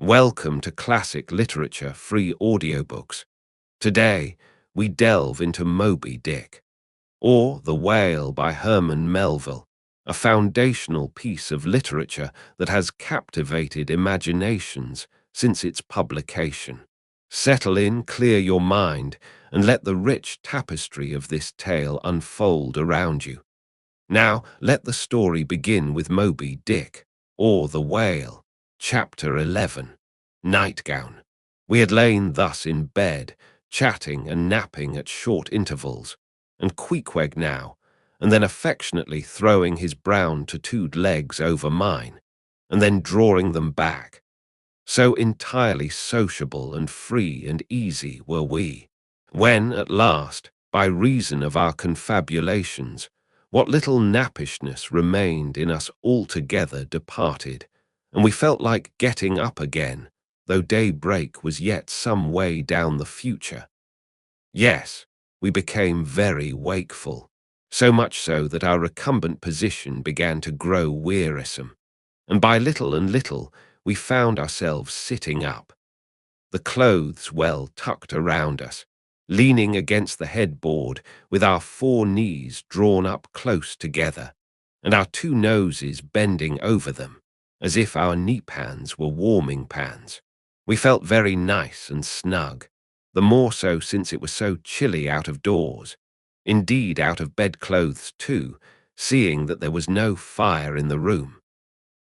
Welcome to Classic Literature Free Audiobooks. Today, we delve into Moby Dick, or The Whale by Herman Melville, a foundational piece of literature that has captivated imaginations since its publication. Settle in, clear your mind, and let the rich tapestry of this tale unfold around you. Now, let the story begin with Moby Dick, or The Whale, Chapter 11. Nightgown. We had lain thus in bed, chatting and napping at short intervals, and Queequeg now, and then affectionately throwing his brown tattooed legs over mine, and then drawing them back. So entirely sociable and free and easy were we, when, at last, by reason of our confabulations, what little nappishness remained in us altogether departed, and we felt like getting up again, though daybreak was yet some way down the future. Yes, we became very wakeful, so much so that our recumbent position began to grow wearisome, and by little and little we found ourselves sitting up, the clothes well tucked around us, leaning against the headboard with our 4 knees drawn up close together, and our 2 noses bending over them, as if our knee-pans were warming pans. We felt very nice and snug, the more so since it was so chilly out of doors, indeed out of bedclothes too, seeing that there was no fire in the room.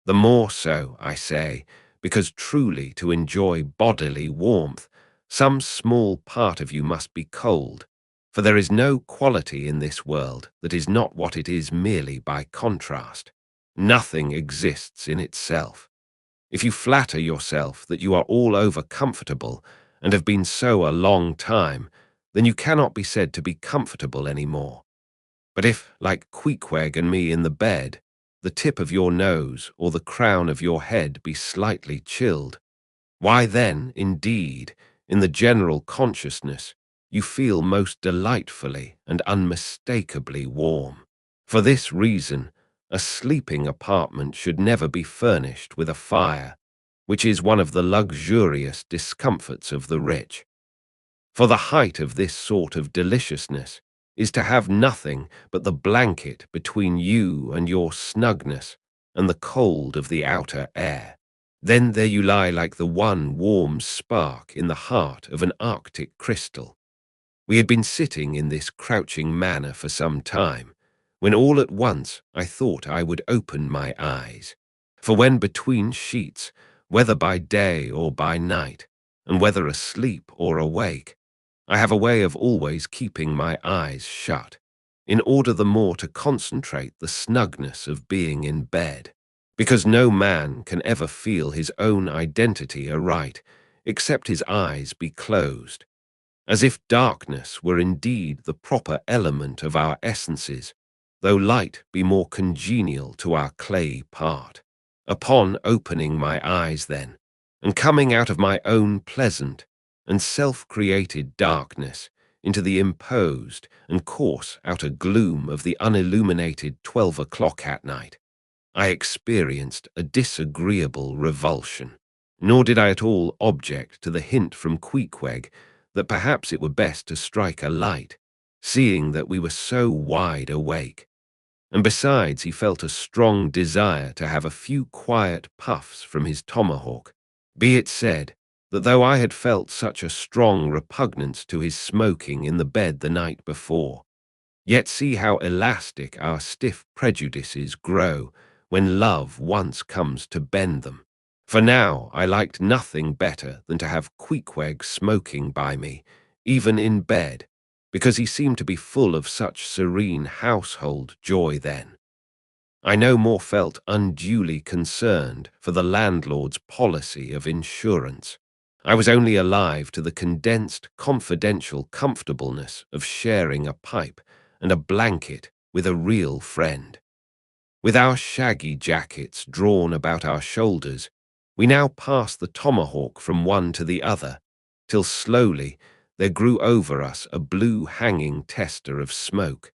The more so, I say, because truly to enjoy bodily warmth, some small part of you must be cold, for there is no quality in this world that is not what it is merely by contrast. Nothing exists in itself. If you flatter yourself that you are all over comfortable and have been so a long time, then you cannot be said to be comfortable any more. But if, like Queequeg and me in the bed, the tip of your nose or the crown of your head be slightly chilled, why then, indeed, in the general consciousness, you feel most delightfully and unmistakably warm. For this reason, a sleeping apartment should never be furnished with a fire, which is one of the luxurious discomforts of the rich. For the height of this sort of deliciousness is to have nothing but the blanket between you and your snugness and the cold of the outer air. Then there you lie like the one warm spark in the heart of an Arctic crystal. We had been sitting in this crouching manner for some time, when all at once I thought I would open my eyes. For when between sheets, whether by day or by night, and whether asleep or awake, I have a way of always keeping my eyes shut, in order the more to concentrate the snugness of being in bed, because no man can ever feel his own identity aright, except his eyes be closed, as if darkness were indeed the proper element of our essences, though light be more congenial to our clay part. Upon opening my eyes then, and coming out of my own pleasant and self-created darkness into the imposed and coarse outer gloom of the unilluminated 12 o'clock at night, I experienced a disagreeable revulsion. Nor did I at all object to the hint from Queequeg that perhaps it were best to strike a light, seeing that we were so wide awake. And besides, he felt a strong desire to have a few quiet puffs from his tomahawk. Be it said that though I had felt such a strong repugnance to his smoking in the bed the night before, yet see how elastic our stiff prejudices grow when love once comes to bend them. For now I liked nothing better than to have Queequeg smoking by me, even in bed, because he seemed to be full of such serene household joy then. I no more felt unduly concerned for the landlord's policy of insurance. I was only alive to the condensed, confidential comfortableness of sharing a pipe and a blanket with a real friend. With our shaggy jackets drawn about our shoulders, we now passed the tomahawk from one to the other, till slowly there grew over us a blue hanging tester of smoke,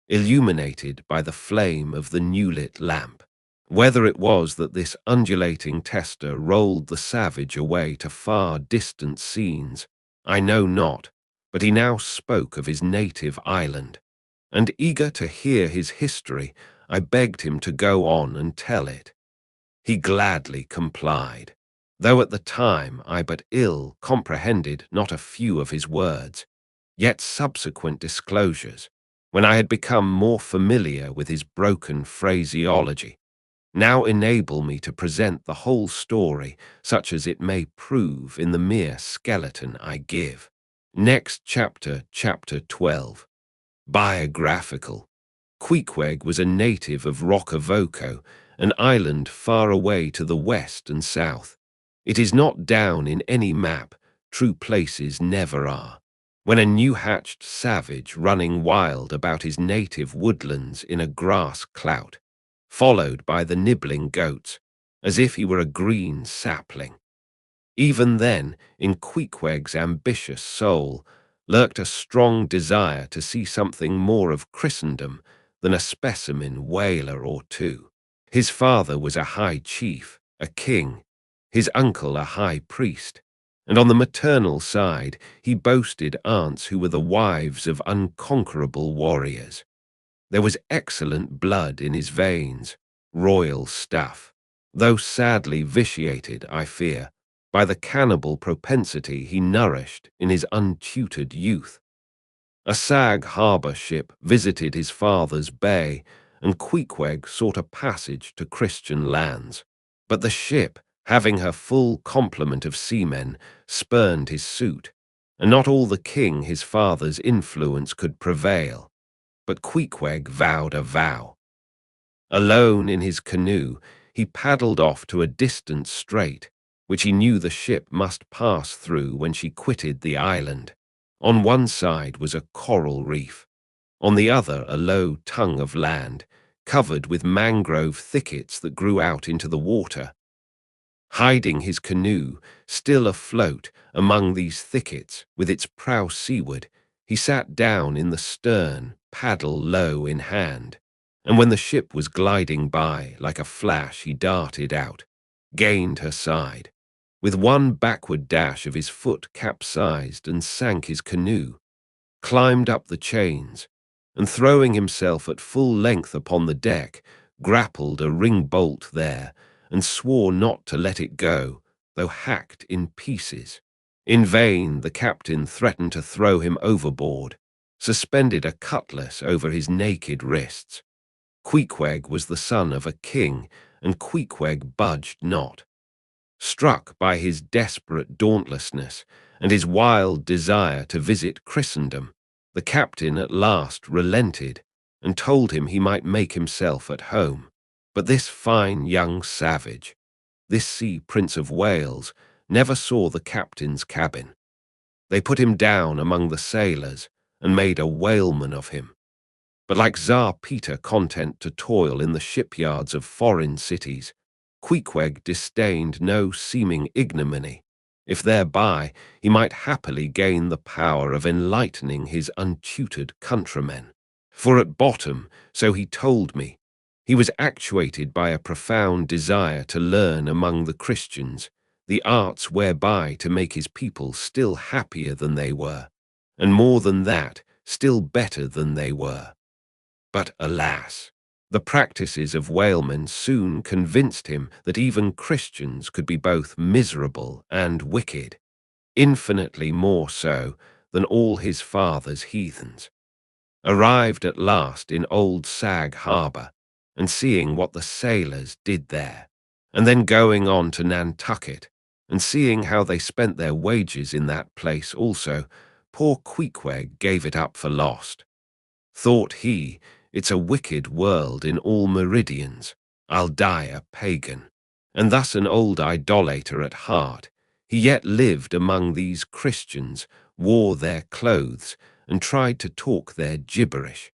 illuminated by the flame of the new-lit lamp. Whether it was that this undulating tester rolled the savage away to far distant scenes, I know not, but he now spoke of his native island, and eager to hear his history, I begged him to go on and tell it. He gladly complied, though at the time I but ill comprehended not a few of his words, yet subsequent disclosures, when I had become more familiar with his broken phraseology, now enable me to present the whole story such as it may prove in the mere skeleton I give. Next chapter, chapter 12. Biographical. Queequeg was a native of Roccavoco, an island far away to the west and south. It is not down in any map, true places never are. When a new-hatched savage running wild about his native woodlands in a grass clout, followed by the nibbling goats, as if he were a green sapling. Even then, in Queequeg's ambitious soul, lurked a strong desire to see something more of Christendom than a specimen whaler or two. His father was a high chief, a king, his uncle a high priest, and on the maternal side he boasted aunts who were the wives of unconquerable warriors. There was excellent blood in his veins, royal stuff, though sadly vitiated, I fear, by the cannibal propensity he nourished in his untutored youth. A Sag Harbor ship visited his father's bay, and Queequeg sought a passage to Christian lands. But the ship, having her full complement of seamen, spurned his suit, and not all the king his father's influence could prevail. But Queequeg vowed a vow. Alone in his canoe, he paddled off to a distant strait, which he knew the ship must pass through when she quitted the island. On one side was a coral reef, on the other a low tongue of land, covered with mangrove thickets that grew out into the water. Hiding his canoe, still afloat among these thickets, with its prow seaward, he sat down in the stern, paddle low in hand, and when the ship was gliding by, like a flash he darted out, gained her side. With one backward dash of his foot capsized and sank his canoe, climbed up the chains, and throwing himself at full length upon the deck, grappled a ring bolt there, and swore not to let it go, though hacked in pieces. In vain the captain threatened to throw him overboard, suspended a cutlass over his naked wrists. Queequeg was the son of a king, and Queequeg budged not. Struck by his desperate dauntlessness and his wild desire to visit Christendom, the captain at last relented and told him he might make himself at home. But this fine young savage, this sea prince of Wales, never saw the captain's cabin. They put him down among the sailors and made a whaleman of him. But like Tsar Peter content to toil in the shipyards of foreign cities, Queequeg disdained no seeming ignominy, if thereby he might happily gain the power of enlightening his untutored countrymen. For at bottom, so he told me, he was actuated by a profound desire to learn among the Christians the arts whereby to make his people still happier than they were, and more than that, still better than they were. But alas, the practices of whalemen soon convinced him that even Christians could be both miserable and wicked, infinitely more so than all his father's heathens. Arrived at last in old Sag Harbor, and seeing what the sailors did there, and then going on to Nantucket, and seeing how they spent their wages in that place also, poor Queequeg gave it up for lost. Thought he, it's a wicked world in all meridians, I'll die a pagan. And thus an old idolater at heart, he yet lived among these Christians, wore their clothes, and tried to talk their gibberish.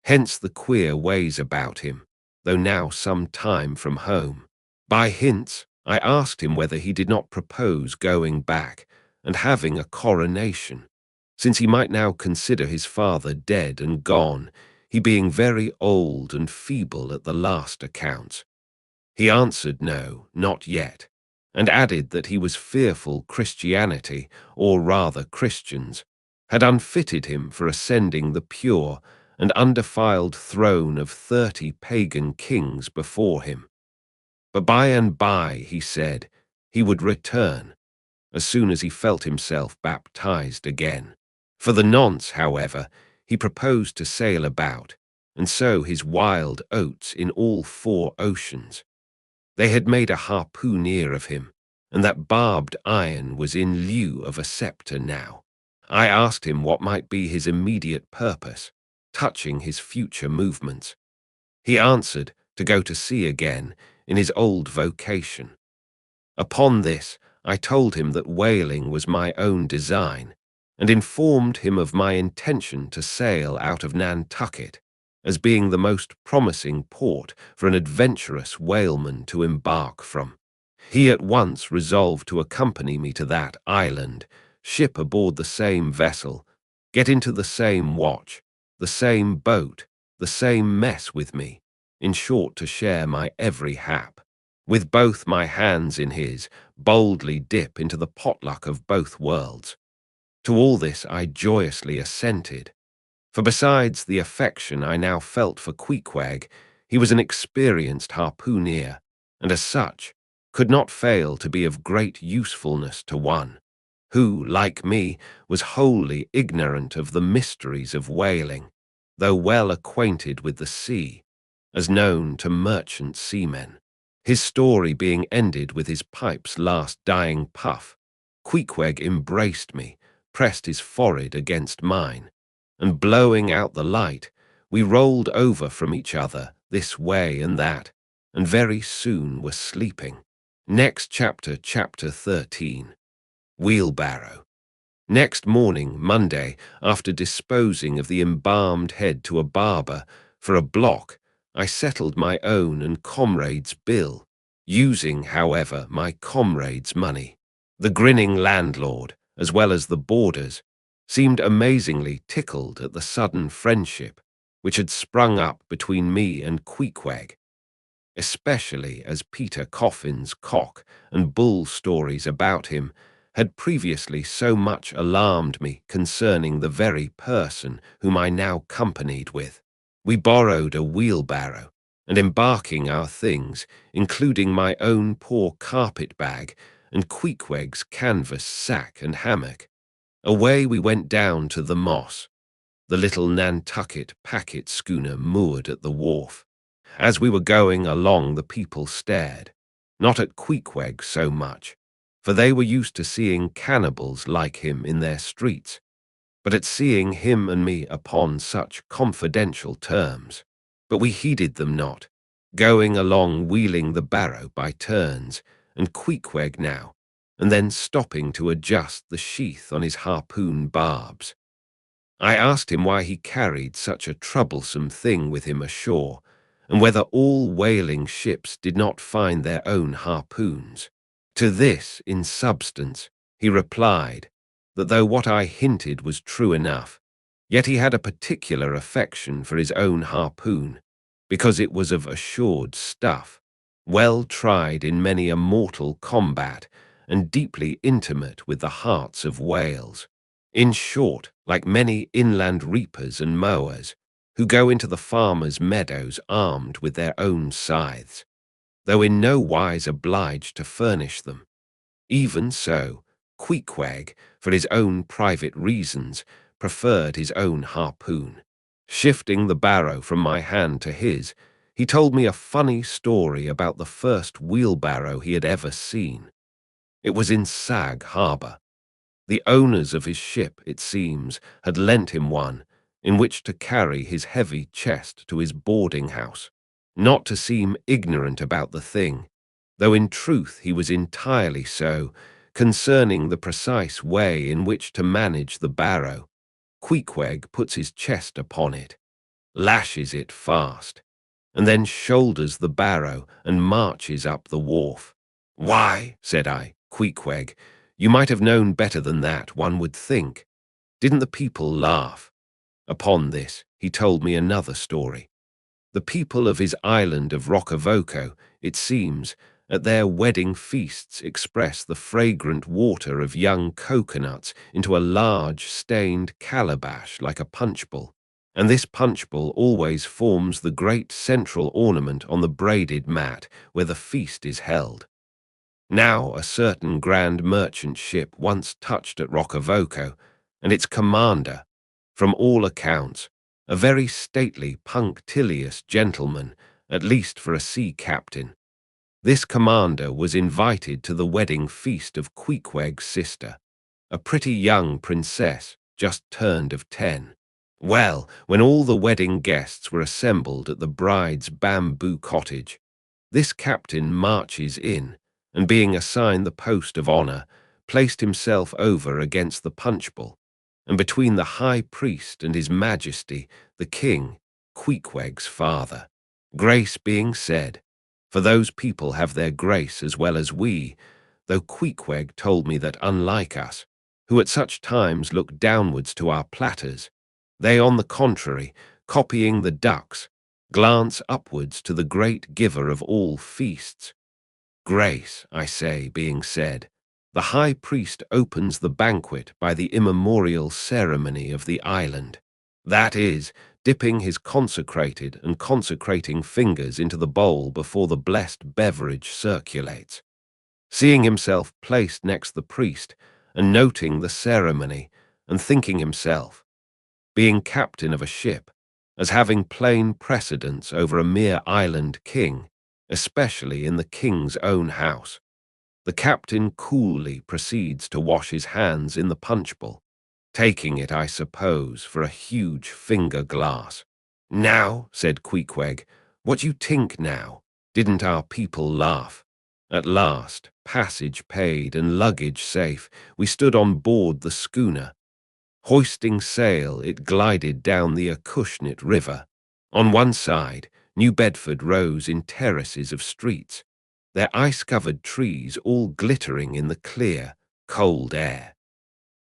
Hence the queer ways about him, though now some time from home. By hints, I asked him whether he did not propose going back and having a coronation, since he might now consider his father dead and gone, he being very old and feeble at the last accounts. He answered no, not yet, and added that he was fearful Christianity, or rather Christians, had unfitted him for ascending the pure and undefiled throne of 30 pagan kings before him. But by and by, he said, he would return, as soon as he felt himself baptized again. For the nonce, however, he proposed to sail about, and sow his wild oats in all 4 oceans. They had made a harpooner of him, and that barbed iron was in lieu of a scepter now. I asked him what might be his immediate purpose, touching his future movements. He answered to go to sea again in his old vocation. Upon this, I told him that whaling was my own design, and informed him of my intention to sail out of Nantucket, as being the most promising port for an adventurous whaleman to embark from. He at once resolved to accompany me to that island, ship aboard the same vessel, get into the same watch, the same boat, the same mess with me, in short to share my every hap. With both my hands in his, boldly dip into the potluck of both worlds. To all this I joyously assented, for besides the affection I now felt for Queequeg, he was an experienced harpooner, and as such, could not fail to be of great usefulness to one, who, like me, was wholly ignorant of the mysteries of whaling, though well acquainted with the sea, as known to merchant seamen. His story being ended with his pipe's last dying puff, Queequeg embraced me, pressed his forehead against mine, and blowing out the light, we rolled over from each other this way and that, and very soon were sleeping. Next chapter, chapter 13. Wheelbarrow. Next morning, Monday, after disposing of the embalmed head to a barber for a block, I settled my own and comrade's bill, using, however, my comrade's money. The grinning landlord, as well as the boarders, seemed amazingly tickled at the sudden friendship which had sprung up between me and Queequeg, especially as Peter Coffin's cock and bull stories about him had previously so much alarmed me concerning the very person whom I now companied with. We borrowed a wheelbarrow, and embarking our things, including my own poor carpet-bag and Queequeg's canvas sack and hammock, away we went down to the Moss, the little Nantucket packet schooner moored at the wharf. As we were going along, the people stared, not at Queequeg so much, for they were used to seeing cannibals like him in their streets, but at seeing him and me upon such confidential terms. But we heeded them not, going along wheeling the barrow by turns, and Queequeg now, and then stopping to adjust the sheath on his harpoon barbs. I asked him why he carried such a troublesome thing with him ashore, and whether all whaling ships did not find their own harpoons. To this, in substance, he replied that though what I hinted was true enough, yet he had a particular affection for his own harpoon, because it was of assured stuff, well tried in many a mortal combat, and deeply intimate with the hearts of whales. In short, like many inland reapers and mowers, who go into the farmers' meadows armed with their own scythes, though in no wise obliged to furnish them. Even so, Queequeg, for his own private reasons, preferred his own harpoon. Shifting the barrow from my hand to his, he told me a funny story about the first wheelbarrow he had ever seen. It was in Sag Harbor. The owners of his ship, it seems, had lent him one, in which to carry his heavy chest to his boarding house. Not to seem ignorant about the thing, though in truth he was entirely so, concerning the precise way in which to manage the barrow, Queequeg puts his chest upon it, lashes it fast, and then shoulders the barrow and marches up the wharf. "Why," said I, "Queequeg, you might have known better than that, one would think. Didn't the people laugh?" Upon this, he told me another story. The people of his island of Roccavoco, it seems, at their wedding feasts express the fragrant water of young coconuts into a large stained calabash like a punchbowl, and this punchbowl always forms the great central ornament on the braided mat where the feast is held. Now a certain grand merchant ship once touched at Roccavoco, and its commander, from all accounts, a very stately, punctilious gentleman, at least for a sea captain. This commander was invited to the wedding feast of Queequeg's sister, a pretty young princess, just turned of 10. Well, when all the wedding guests were assembled at the bride's bamboo cottage, this captain marches in, and being assigned the post of honor, placed himself over against the punchbowl, and between the high priest and his majesty, the king, Queequeg's father. Grace being said, for those people have their grace as well as we, though Queequeg told me that unlike us, who at such times look downwards to our platters, they on the contrary, copying the ducks, glance upwards to the great giver of all feasts. Grace, I say, being said, the high priest opens the banquet by the immemorial ceremony of the island, that is, dipping his consecrated and consecrating fingers into the bowl before the blessed beverage circulates. Seeing himself placed next the priest, and noting the ceremony, and thinking himself, being captain of a ship, as having plain precedence over a mere island king, especially in the king's own house, the captain coolly proceeds to wash his hands in the punchbowl, taking it, I suppose, for a huge finger glass. "Now," said Queequeg, "what you tink now? Didn't our people laugh?" At last, passage paid and luggage safe, we stood on board the schooner. Hoisting sail, it glided down the Acushnet River. On one side, New Bedford rose in terraces of streets, their ice-covered trees all glittering in the clear, cold air.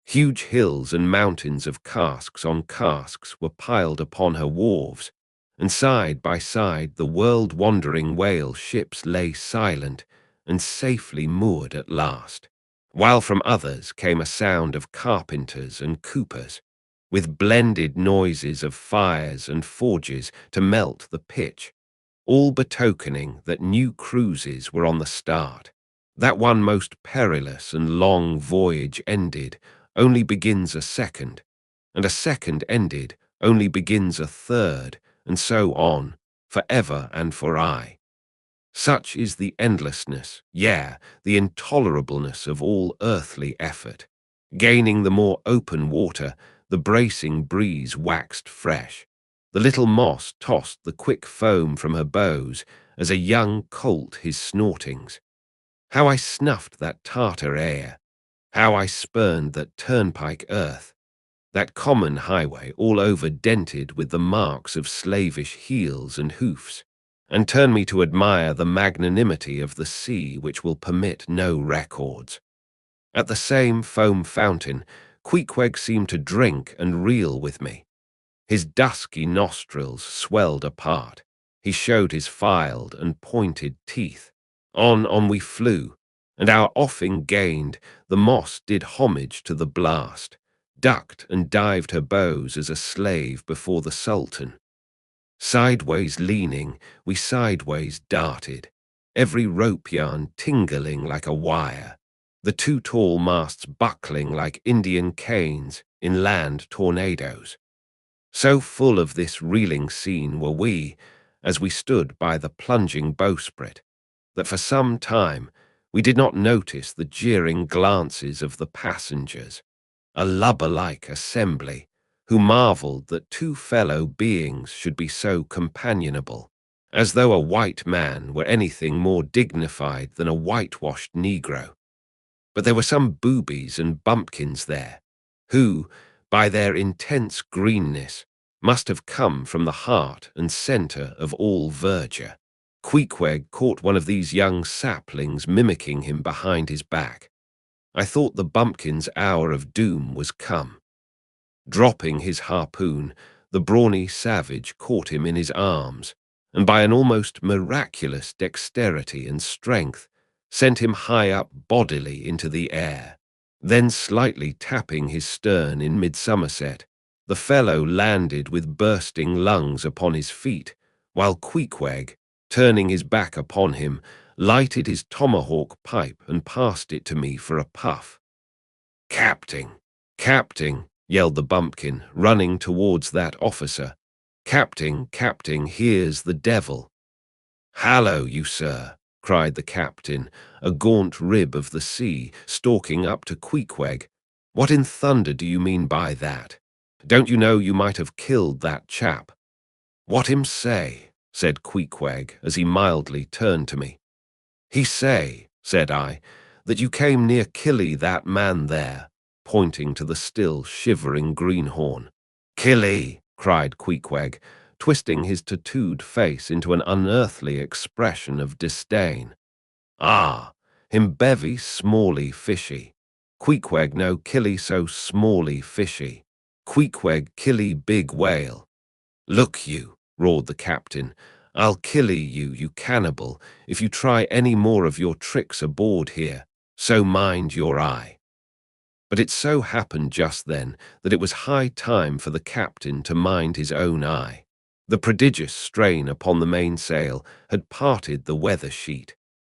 Huge hills and mountains of casks on casks were piled upon her wharves, and side by side the world-wandering whale ships lay silent and safely moored at last, while from others came a sound of carpenters and coopers, with blended noises of fires and forges to melt the pitch, all betokening that new cruises were on the start. That one most perilous and long voyage ended, only begins a second, and a second ended, only begins a third, and so on, for ever and for aye. Such is the endlessness, yea, the intolerableness of all earthly effort. Gaining the more open water, the bracing breeze waxed fresh. The little moss tossed the quick foam from her bows as a young colt his snortings. How I snuffed that Tartar air! How I spurned that turnpike earth, that common highway all over dented with the marks of slavish heels and hoofs, and turned me to admire the magnanimity of the sea which will permit no records. At the same foam fountain, Queequeg seemed to drink and reel with me. His dusky nostrils swelled apart. He showed his filed and pointed teeth. On we flew, and our offing gained, the moss did homage to the blast, ducked and dived her bows as a slave before the Sultan. Sideways leaning, we sideways darted, every rope yarn tingling like a wire, the two tall masts buckling like Indian canes in land tornadoes. So full of this reeling scene were we, as we stood by the plunging bowsprit, that for some time we did not notice the jeering glances of the passengers, a lubber-like assembly, who marveled that two fellow beings should be so companionable, as though a white man were anything more dignified than a whitewashed Negro. But there were some boobies and bumpkins there, who, by their intense greenness, must have come from the heart and centre of all verdure. Queequeg caught one of these young saplings mimicking him behind his back. I thought the bumpkin's hour of doom was come. Dropping his harpoon, the brawny savage caught him in his arms, and by an almost miraculous dexterity and strength, sent him high up bodily into the air. Then slightly tapping his stern in mid-Somerset, the fellow landed with bursting lungs upon his feet, while Queequeg, turning his back upon him, lighted his tomahawk pipe and passed it to me for a puff. "Captain! Captain!" yelled the bumpkin, running towards that officer. "Captain, Captain, here's the devil." "Hallo, you sir!" cried the captain, a gaunt rib of the sea, stalking up to Queequeg. "What in thunder do you mean by that? Don't you know you might have killed that chap?" "What him say?" said Queequeg, as he mildly turned to me. "He say," said I, "that you came near killy that man there," pointing to the still shivering greenhorn. "Killy!" cried Queequeg, twisting his tattooed face into an unearthly expression of disdain. "Ah, him bevy smally fishy. Queequeg no killy so smally fishy. Queequeg killy big whale." "Look you," roared the captain, "I'll killy you, you cannibal, if you try any more of your tricks aboard here, so mind your eye." But it so happened just then that it was high time for the captain to mind his own eye. The prodigious strain upon the mainsail had parted the weather sheet,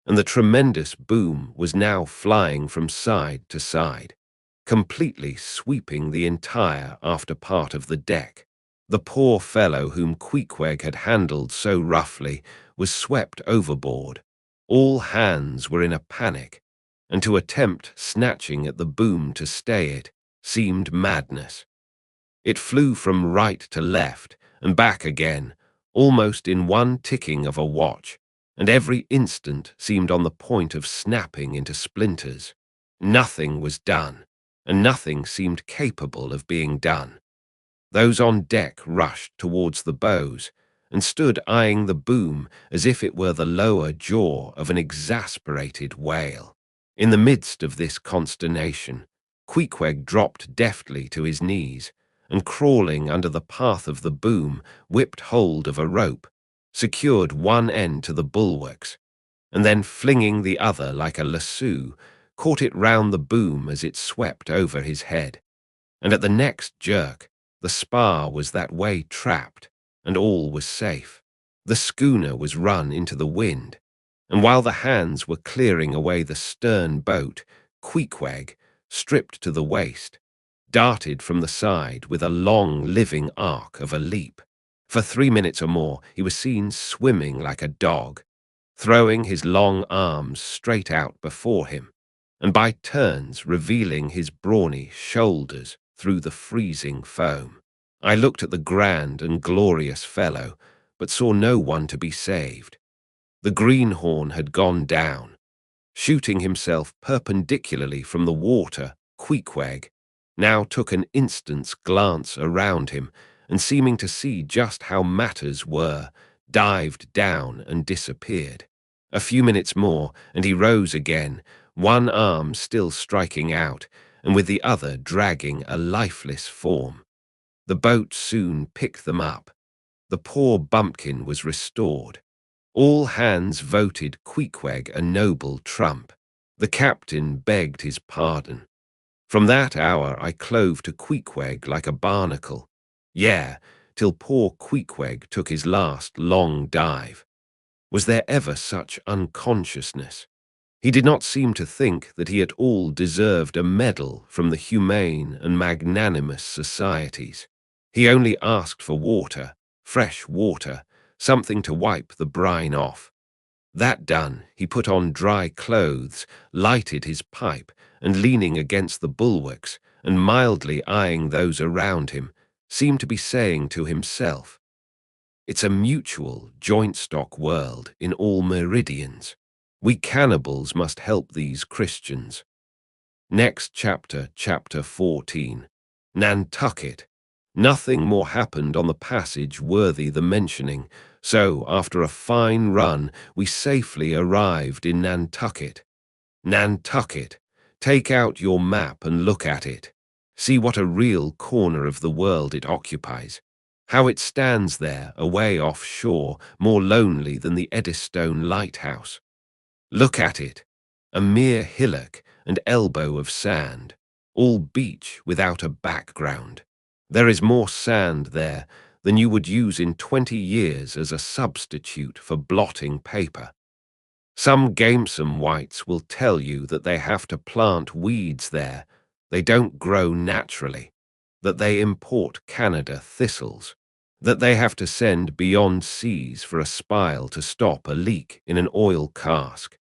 and the tremendous boom was now flying from side to side, completely sweeping the entire after part of the deck. The poor fellow whom Queequeg had handled so roughly was swept overboard. All hands were in a panic, and to attempt snatching at the boom to stay it seemed madness. It flew from right to left and back again, almost in one ticking of a watch, and every instant seemed on the point of snapping into splinters. Nothing was done, and nothing seemed capable of being done. Those on deck rushed towards the bows and stood eyeing the boom as if it were the lower jaw of an exasperated whale. In the midst of this consternation, Queequeg dropped deftly to his knees and, crawling under the path of the boom, whipped hold of a rope, secured one end to the bulwarks, and then, flinging the other like a lasso, caught it round the boom as it swept over his head. And at the next jerk, the spar was that way trapped, and all was safe. The schooner was run into the wind, and while the hands were clearing away the stern boat, Queequeg, stripped to the waist, darted from the side with a long living arc of a leap. For 3 minutes or more he was seen swimming like a dog, throwing his long arms straight out before him, and by turns revealing his brawny shoulders through the freezing foam. I looked at the grand and glorious fellow, but saw no one to be saved. The greenhorn had gone down. Shooting himself perpendicularly from the water, Queequeg now took an instant's glance around him, and seeming to see just how matters were, dived down and disappeared. A few minutes more, and he rose again, one arm still striking out, and with the other dragging a lifeless form. The boat soon picked them up. The poor bumpkin was restored. All hands voted Queequeg a noble trump. The captain begged his pardon. From that hour I clove to Queequeg like a barnacle. Yea, till poor Queequeg took his last long dive. Was there ever such unconsciousness? He did not seem to think that he at all deserved a medal from the humane and magnanimous societies. He only asked for water, fresh water, something to wipe the brine off. That done, he put on dry clothes, lighted his pipe, and leaning against the bulwarks, and mildly eyeing those around him, seemed to be saying to himself, "It's a mutual, joint-stock world in all meridians. We cannibals must help these Christians." Next chapter, chapter 14. Nantucket. Nothing more happened on the passage worthy the mentioning, so after a fine run we safely arrived in Nantucket. Nantucket. Take out your map and look at it. See what a real corner of the world it occupies. how it stands there away offshore, more lonely than the Eddystone lighthouse. Look at it, a mere hillock and elbow of sand, all beach without a background. There is more sand there than you would use in 20 years as a substitute for blotting paper. Some gamesome whites will tell you that they have to plant weeds there, they don't grow naturally, that they import Canada thistles, that they have to send beyond seas for a spile to stop a leak in an oil cask,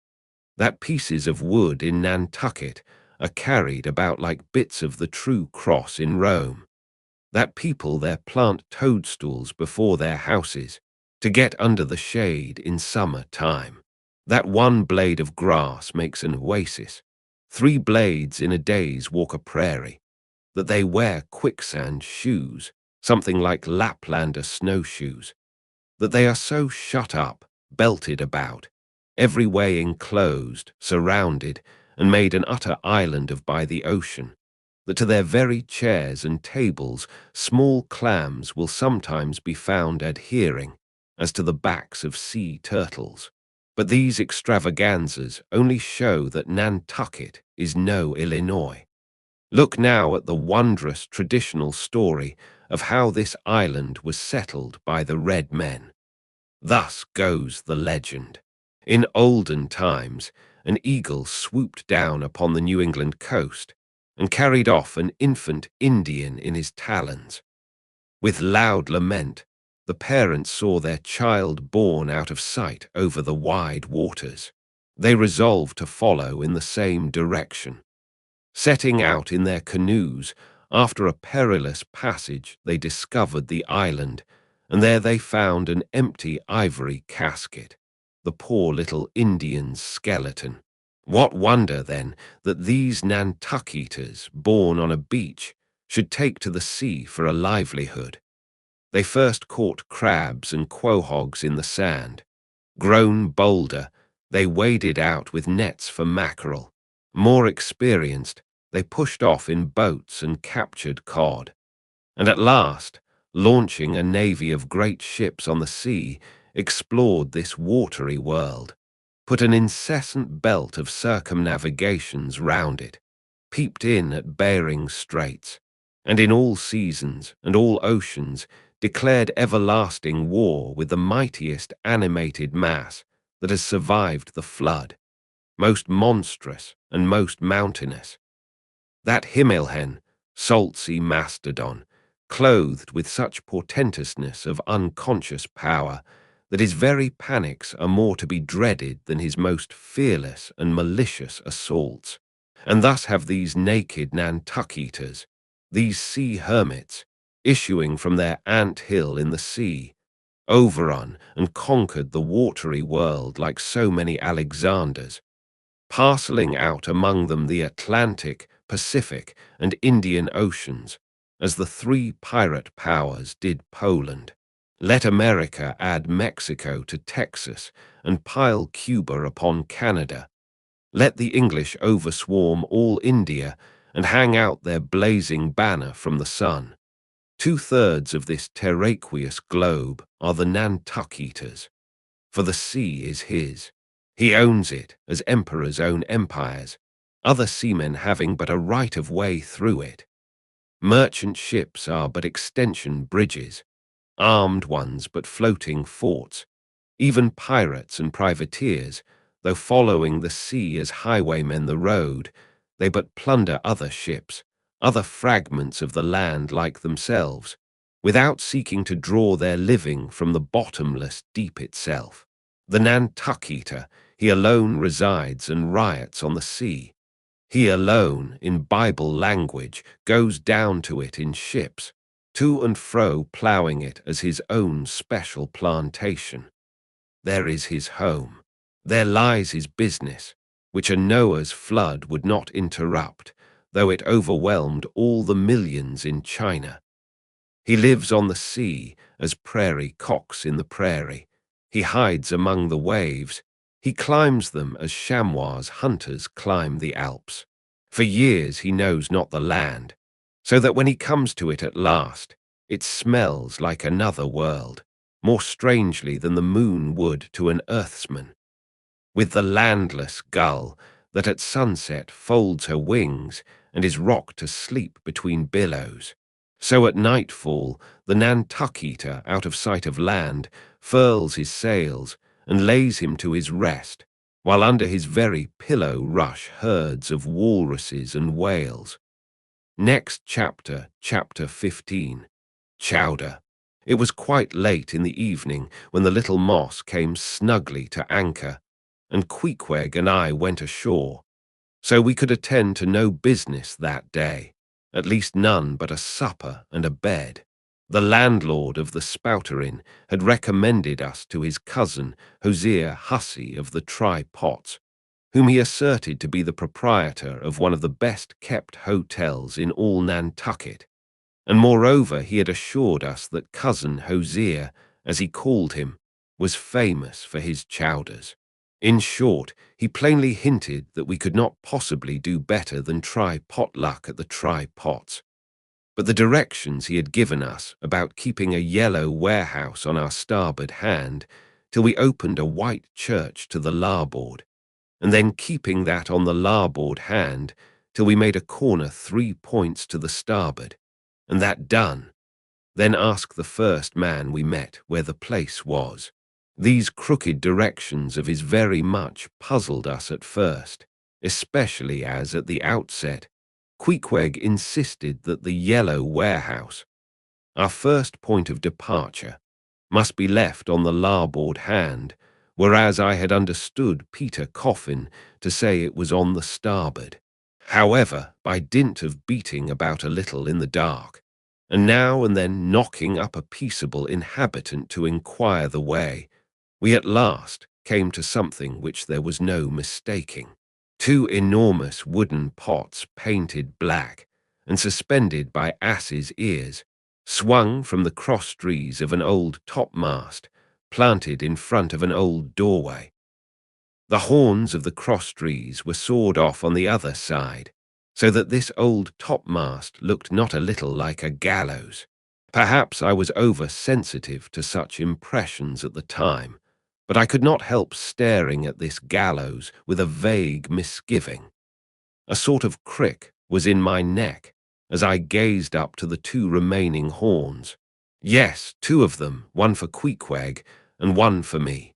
that pieces of wood in Nantucket are carried about like bits of the true cross in Rome, that people there plant toadstools before their houses to get under the shade in summer time, that one blade of grass makes an oasis, 3 blades in a day's walk a prairie, that they wear quicksand shoes, something like Laplander snowshoes, that they are so shut up, belted about, every way enclosed, surrounded, and made an utter island of by the ocean, that to their very chairs and tables small clams will sometimes be found adhering, as to the backs of sea turtles. But these extravaganzas only show that Nantucket is no Illinois. Look now at the wondrous traditional story of how this island was settled by the red men. Thus goes the legend. In olden times, an eagle swooped down upon the New England coast and carried off an infant Indian in his talons. With loud lament, the parents saw their child borne out of sight over the wide waters. They resolved to follow in the same direction. Setting out in their canoes, after a perilous passage, they discovered the island, and there they found an empty ivory casket, the poor little Indian's skeleton. What wonder, then, that these Nantucketers, born on a beach, should take to the sea for a livelihood. They first caught crabs and quahogs in the sand. Grown bolder, they waded out with nets for mackerel. More experienced, they pushed off in boats and captured cod. And at last, launching a navy of great ships on the sea, explored this watery world, put an incessant belt of circumnavigations round it, peeped in at Bering Straits, and in all seasons and all oceans declared everlasting war with the mightiest animated mass that has survived the flood, most monstrous and most mountainous. That Himmelhen, salt-sea mastodon, clothed with such portentousness of unconscious power that his very panics are more to be dreaded than his most fearless and malicious assaults. And thus have these naked Nantucketers, these sea hermits, issuing from their ant-hill in the sea, overrun and conquered the watery world like so many Alexanders, parceling out among them the Atlantic, Pacific, and Indian Oceans, as the 3 pirate powers did Poland. Let America add Mexico to Texas and pile Cuba upon Canada. Let the English overswarm all India and hang out their blazing banner from the sun. 2/3 of this terraqueous globe are the Nantucketers, for the sea is his. He owns it as emperors own empires, other seamen having but a right of way through it. Merchant ships are but extension bridges, armed ones but floating forts. Even pirates and privateers, though following the sea as highwaymen the road, they but plunder other ships, other fragments of the land like themselves, without seeking to draw their living from the bottomless deep itself. The Nantucketer, he alone resides and riots on the sea. He alone, in Bible language, goes down to it in ships, to and fro ploughing it as his own special plantation. There is his home. There lies his business, which a Noah's flood would not interrupt, though it overwhelmed all the millions in China. He lives on the sea as prairie cocks in the prairie. He hides among the waves. He climbs them as chamois hunters climb the Alps. For years he knows not the land, so that when he comes to it at last, It smells like another world, more strangely than the moon would to an earthsman. With the landless gull that at sunset folds her wings and is rocked to sleep between billows, so at nightfall the Nantucketer, out of sight of land, furls his sails and lays him to his rest, while under his very pillow rush herds of walruses and whales. Next chapter, chapter 15. Chowder. It was quite late in the evening when the little Moss came snugly to anchor, and Queequeg and I went ashore, so we could attend to no business that day, at least none but a supper and a bed. The landlord of the Spouter Inn had recommended us to his cousin, Hosea Hussey of the Try-Pots, whom he asserted to be the proprietor of one of the best-kept hotels in all Nantucket, and moreover he had assured us that cousin Hosea, as he called him, was famous for his chowders. In short, he plainly hinted that we could not possibly do better than try potluck at the Try-Pots. But the directions he had given us about keeping a yellow warehouse on our starboard hand till we opened a white church to the larboard, and then keeping that on the larboard hand till we made a corner 3 points to the starboard, and that done, then ask the first man we met where the place was. These crooked directions of his very much puzzled us at first, especially as, at the outset, Queequeg insisted that the yellow warehouse, our first point of departure, must be left on the larboard hand, whereas I had understood Peter Coffin to say it was on the starboard. However, by dint of beating about a little in the dark, and now and then knocking up a peaceable inhabitant to inquire the way, we at last came to something which there was no mistaking. 2 enormous wooden pots painted black and suspended by asses' ears, swung from the cross-trees of an old topmast, planted in front of an old doorway. The horns of the cross-trees were sawed off on the other side, so that this old topmast looked not a little like a gallows. Perhaps I was over-sensitive to such impressions at the time, but I could not help staring at this gallows with a vague misgiving. A sort of crick was in my neck as I gazed up to the 2 remaining horns. Yes, 2 of them, one for Queequeg and one for me.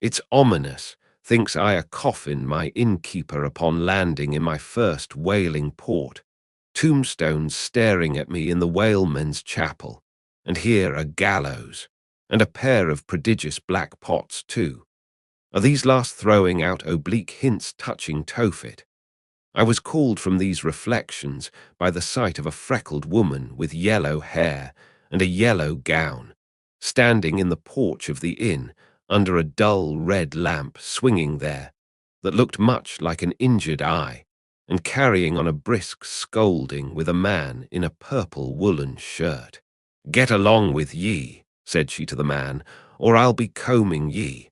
It's ominous, thinks I, a coffin my innkeeper upon landing in my first whaling port, tombstones staring at me in the whalemen's chapel, and here a gallows, and a pair of prodigious black pots too. Are these last throwing out oblique hints touching Tophet? I was called from these reflections by the sight of a freckled woman with yellow hair and a yellow gown, standing in the porch of the inn under a dull red lamp swinging there, that looked much like an injured eye, and carrying on a brisk scolding with a man in a purple woolen shirt. "Get along with ye," said she to the man, "or I'll be combing ye."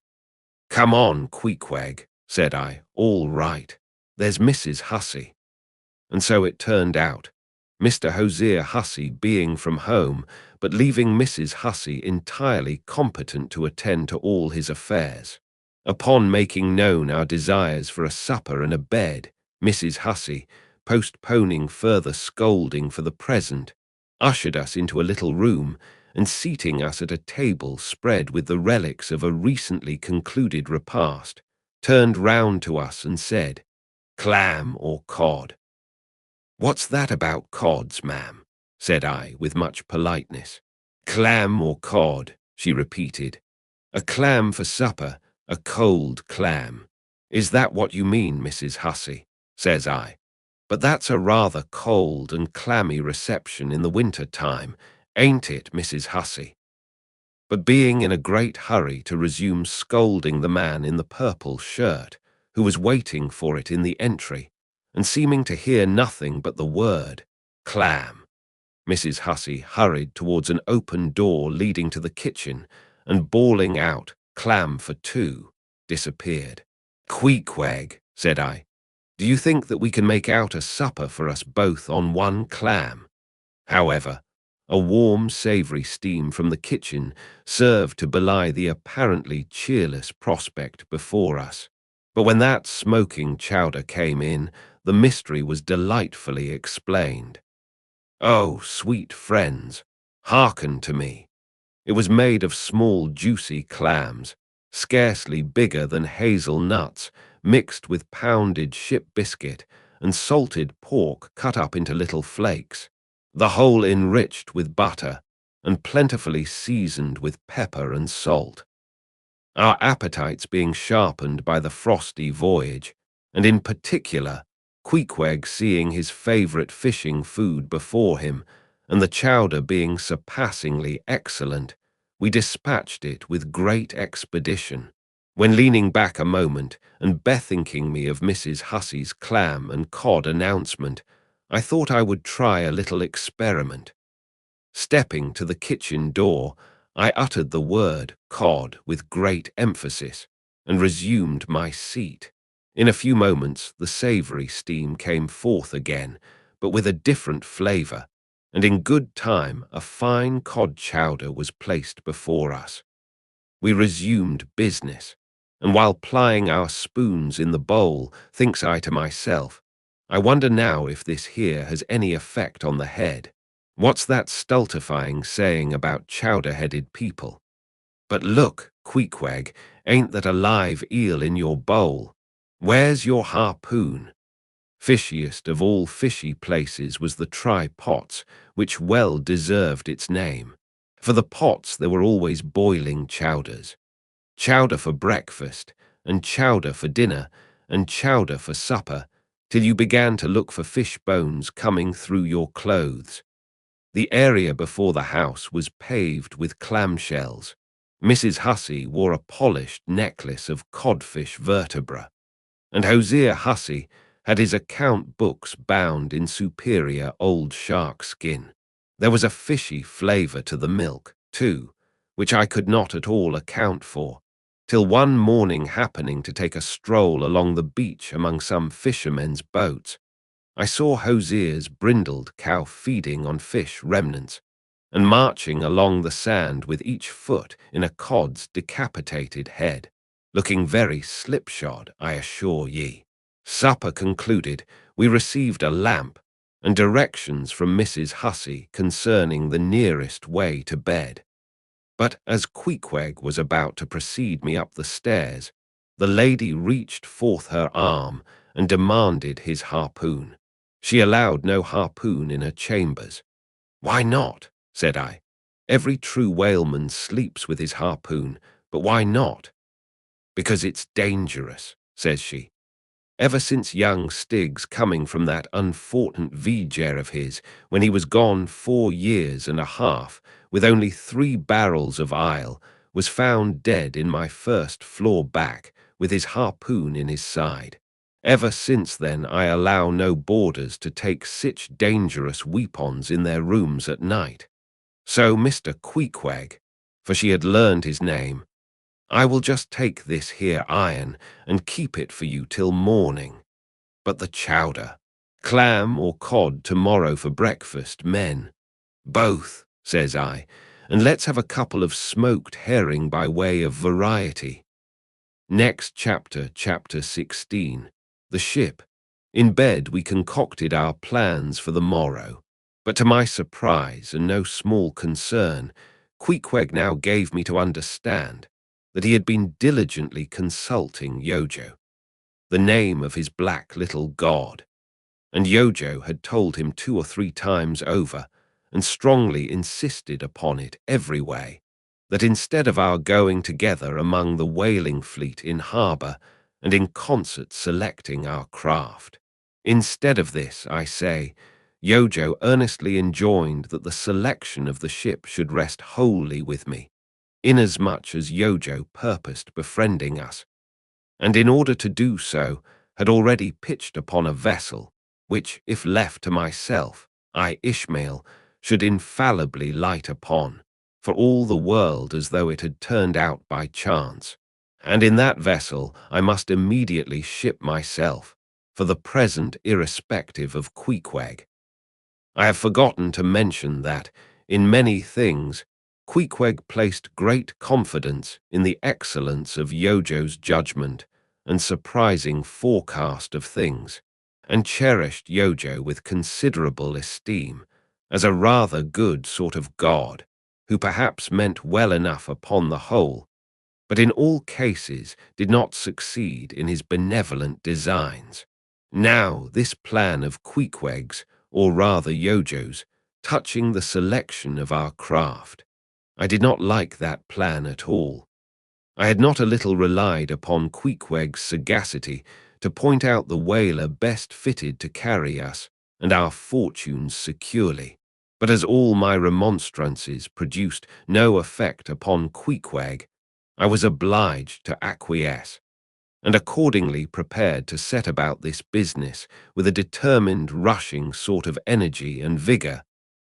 "Come on, Queequeg," said I, "all right. There's Mrs. Hussey." And so it turned out, Mr. Hosea Hussey being from home, but leaving Mrs. Hussey entirely competent to attend to all his affairs. Upon making known our desires for a supper and a bed, Mrs. Hussey, postponing further scolding for the present, ushered us into a little room, and seating us at a table spread with the relics of a recently concluded repast, turned round to us and said, "Clam or cod?" "What's that about cods, ma'am?" said I, with much politeness. "Clam or cod," she repeated. "A clam for supper, a cold clam. Is that what you mean, Mrs. Hussey?" says I. "But that's a rather cold and clammy reception in the winter time, ain't it, Mrs. Hussey?" But being in a great hurry to resume scolding the man in the purple shirt, who was waiting for it in the entry, and seeming to hear nothing but the word, "clam," Mrs. Hussey hurried towards an open door leading to the kitchen, and bawling out, "Clam for 2, disappeared. "Queequeg," said I, "do you think that we can make out a supper for us both on 1 clam?" However, A warm, savoury steam from the kitchen served to belie the apparently cheerless prospect before us. But when that smoking chowder came in, the mystery was delightfully explained. "Oh, sweet friends, hearken to me. It was made of small, juicy clams, scarcely bigger than hazel nuts, mixed with pounded ship biscuit and salted pork cut up into little flakes, the whole enriched with butter and plentifully seasoned with pepper and salt. Our appetites being sharpened by the frosty voyage, and in particular, Queequeg seeing his favourite fishing food before him, and the chowder being surpassingly excellent, we dispatched it with great expedition. When leaning back a moment and bethinking me of Mrs. Hussey's clam and cod announcement, I thought I would try a little experiment. Stepping to the kitchen door, I uttered the word cod with great emphasis and resumed my seat. In a few moments the savoury steam came forth again, but with a different flavour, and in good time a fine cod chowder was placed before us. We resumed business, and while plying our spoons in the bowl, thinks I to myself, I wonder now if this here has any effect on the head. What's that stultifying saying about chowder-headed people? But look, Queequeg, ain't that a live eel in your bowl? Where's your harpoon? Fishiest of all fishy places was the try-pots, which well deserved its name. For the pots there were always boiling chowders. Chowder for breakfast, and chowder for dinner, and chowder for supper, till you began to look for fish bones coming through your clothes. The area before the house was paved with clamshells. Mrs. Hussey wore a polished necklace of codfish vertebra, and Hosea Hussey had his account books bound in superior old shark skin. There was a fishy flavour to the milk, too, which I could not at all account for, till one morning happening to take a stroll along the beach among some fishermen's boats, I saw Hosea's brindled cow feeding on fish remnants, and marching along the sand with each foot in a cod's decapitated head, looking very slipshod, I assure ye. Supper concluded, we received a lamp, and directions from Mrs. Hussey concerning the nearest way to bed. But as Queequeg was about to precede me up the stairs, the lady reached forth her arm and demanded his harpoon. She allowed no harpoon in her chambers. "Why not?" said I. "Every true whaleman sleeps with his harpoon, but why not?" "Because it's dangerous," says she. "Ever since young Stiggs coming from that unfortunate viger of his, when he was gone 4 years and a half, with only 3 barrels of ile, was found dead in my first floor back, with his harpoon in his side. Ever since then I allow no boarders to take sich dangerous weapons in their rooms at night. So Mr. Queequeg, for she had learned his name, I will just take this here iron and keep it for you till morning. But the chowder, clam or cod tomorrow for breakfast, men?" "Both," says I, "and let's have a couple of smoked herring by way of variety." Next chapter, chapter 16. The ship. In bed we concocted our plans for the morrow, but to my surprise and no small concern, Queequeg now gave me to understand that he had been diligently consulting Yojo, the name of his black little god, and Yojo had told him 2 or 3 times over, and strongly insisted upon it every way, that instead of our going together among the whaling fleet in harbour and in concert selecting our craft, instead of this, I say, Yojo earnestly enjoined that the selection of the ship should rest wholly with me, inasmuch as Yojo purposed befriending us, and in order to do so, had already pitched upon a vessel, which, if left to myself, I, Ishmael, should infallibly light upon, for all the world as though it had turned out by chance. And in that vessel I must immediately ship myself, for the present irrespective of Queequeg. I have forgotten to mention that, In many things, Queequeg placed great confidence in the excellence of Yojo's judgment and surprising forecast of things, and cherished Yojo with considerable esteem as a rather good sort of god, who perhaps meant well enough upon the whole, but in all cases did not succeed in his benevolent designs. Now this plan of Queequeg's, or rather Yojo's, touching the selection of our craft, I did not like that plan at all. I had not a little relied upon Queequeg's sagacity to point out the whaler best fitted to carry us and our fortunes securely. But as all my remonstrances produced no effect upon Queequeg, I was obliged to acquiesce, and accordingly prepared to set about this business with a determined rushing sort of energy and vigour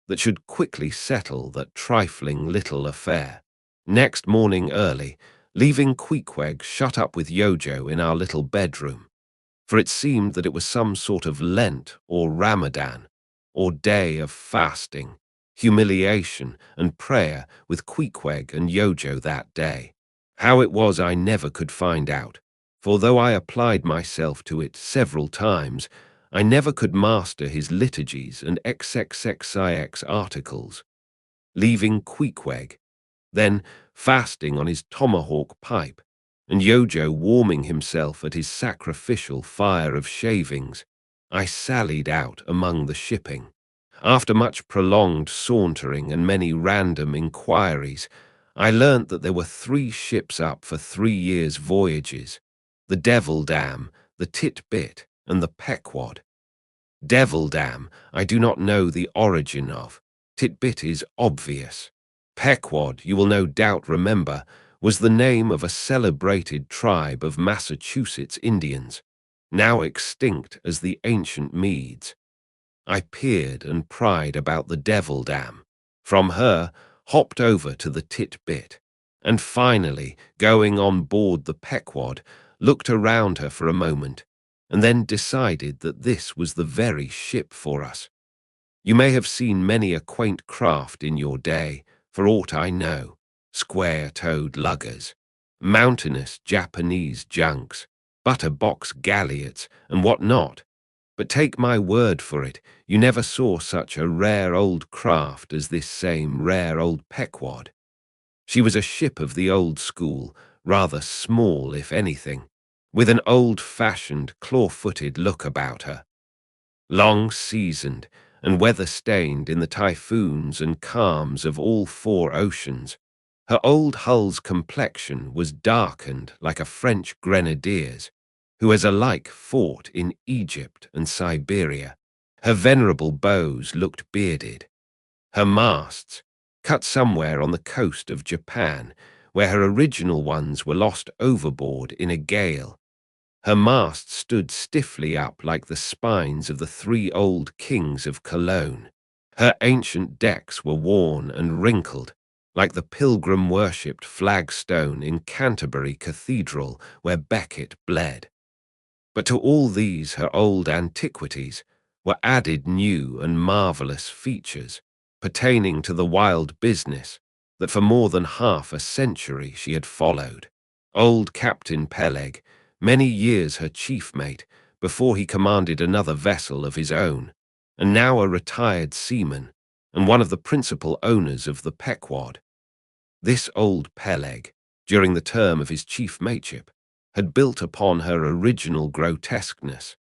that should quickly settle that trifling little affair. Next morning early, leaving Queequeg shut up with Yojo in our little bedroom, for it seemed that it was some sort of Lent or Ramadan, or day of fasting, humiliation, and prayer with Queequeg and Yojo that day. How it was I never could find out, for though I applied myself to it several times, I never could master his liturgies and XXXIX articles. Leaving Queequeg, then fasting on his tomahawk pipe, and Yojo warming himself at his sacrificial fire of shavings, I sallied out among the shipping. After much prolonged sauntering and many random inquiries, I learnt that there were 3 ships up for 3 years' voyages: the Devil Dam, the Tit-Bit, and the Pequod. Devil Dam I do not know the origin of. Tit-Bit is obvious. Pequod, you will no doubt remember, was the name of a celebrated tribe of Massachusetts Indians, now extinct as the ancient Medes. I peered and pried about the Devil Dam. From her, hopped over to the Tit-Bit, and finally, going on board the Pequod, looked around her for a moment, and then decided that this was the very ship for us. You may have seen many a quaint craft in your day, for aught I know: square-toed luggers, mountainous Japanese junks, butter-box galliots, and what not. But take my word for it, you never saw such a rare old craft as this same rare old Pequod. She was a ship of the old school, rather small if anything, with an old-fashioned, claw-footed look about her. Long-seasoned and weather-stained in the typhoons and calms of all 4 oceans, her old hull's complexion was darkened like a French grenadier's, who has alike fought in Egypt and Siberia. Her venerable bows looked bearded. Her masts, cut somewhere on the coast of Japan, where her original ones were lost overboard in a gale. Her masts stood stiffly up like the spines of the 3 old kings of Cologne. Her ancient decks were worn and wrinkled, like the pilgrim-worshipped flagstone in Canterbury Cathedral where Becket bled. But to all these her old antiquities were added new and marvellous features pertaining to the wild business that for more than half a century she had followed. Old Captain Peleg, many years her chief mate before he commanded another vessel of his own, and now a retired seaman and one of the principal owners of the Pequod. This old Peleg, during the term of his chief mateship, had built upon her original grotesqueness,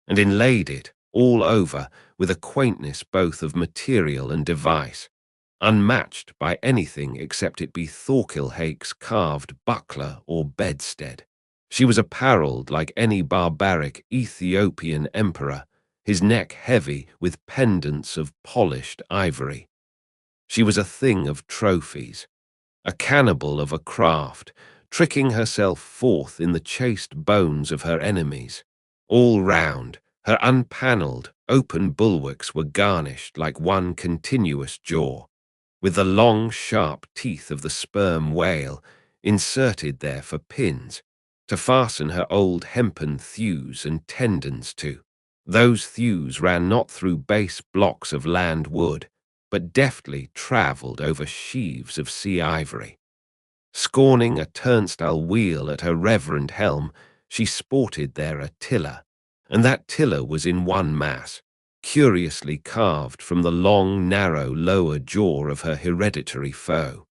and inlaid it all over with a quaintness both of material and device, unmatched by anything except it be Thorkilhake's carved buckler or bedstead. She was apparelled like any barbaric Ethiopian emperor, his neck heavy with pendants of polished ivory. She was a thing of trophies, a cannibal of a craft, tricking herself forth in the chaste bones of her enemies. All round, her unpanelled, open bulwarks were garnished like one continuous jaw, with the long, sharp teeth of the sperm whale inserted there for pins, to fasten her old hempen thews and tendons to. Those thews ran not through base blocks of land wood, but deftly travelled over sheaves of sea ivory. Scorning a turnstile wheel at her reverend helm, she sported there a tiller, and that tiller was in one mass, curiously carved from the long, narrow lower jaw of her hereditary foe.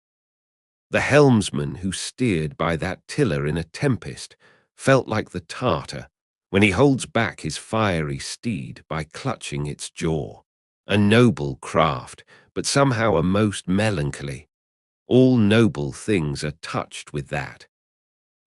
The helmsman who steered by that tiller in a tempest felt like the Tartar when he holds back his fiery steed by clutching its jaw. A noble craft, but somehow a most melancholy. All noble things are touched with that.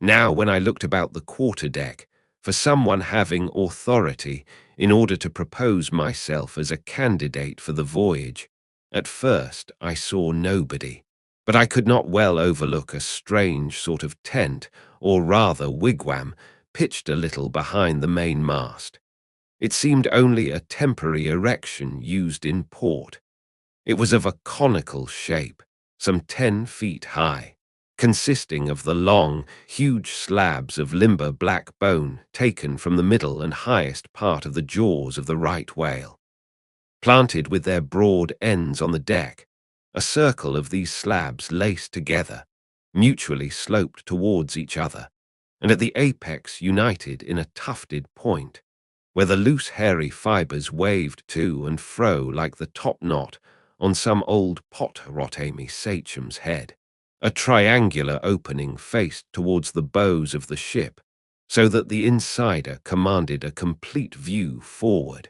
Now, when I looked about the quarter-deck for someone having authority in order to propose myself as a candidate for the voyage, at first I saw nobody, but I could not well overlook a strange sort of tent, or rather wigwam, pitched a little behind the main mast. It seemed only a temporary erection used in port. It was of a conical shape, some 10 feet high, consisting of the long, huge slabs of limber black bone taken from the middle and highest part of the jaws of the right whale. Planted with their broad ends on the deck, a circle of these slabs laced together, mutually sloped towards each other, and at the apex united in a tufted point, where the loose hairy fibres waved to and fro like the top knot on some old Potawatomi sachem's head. A triangular opening faced towards the bows of the ship, so that the insider commanded a complete view forward.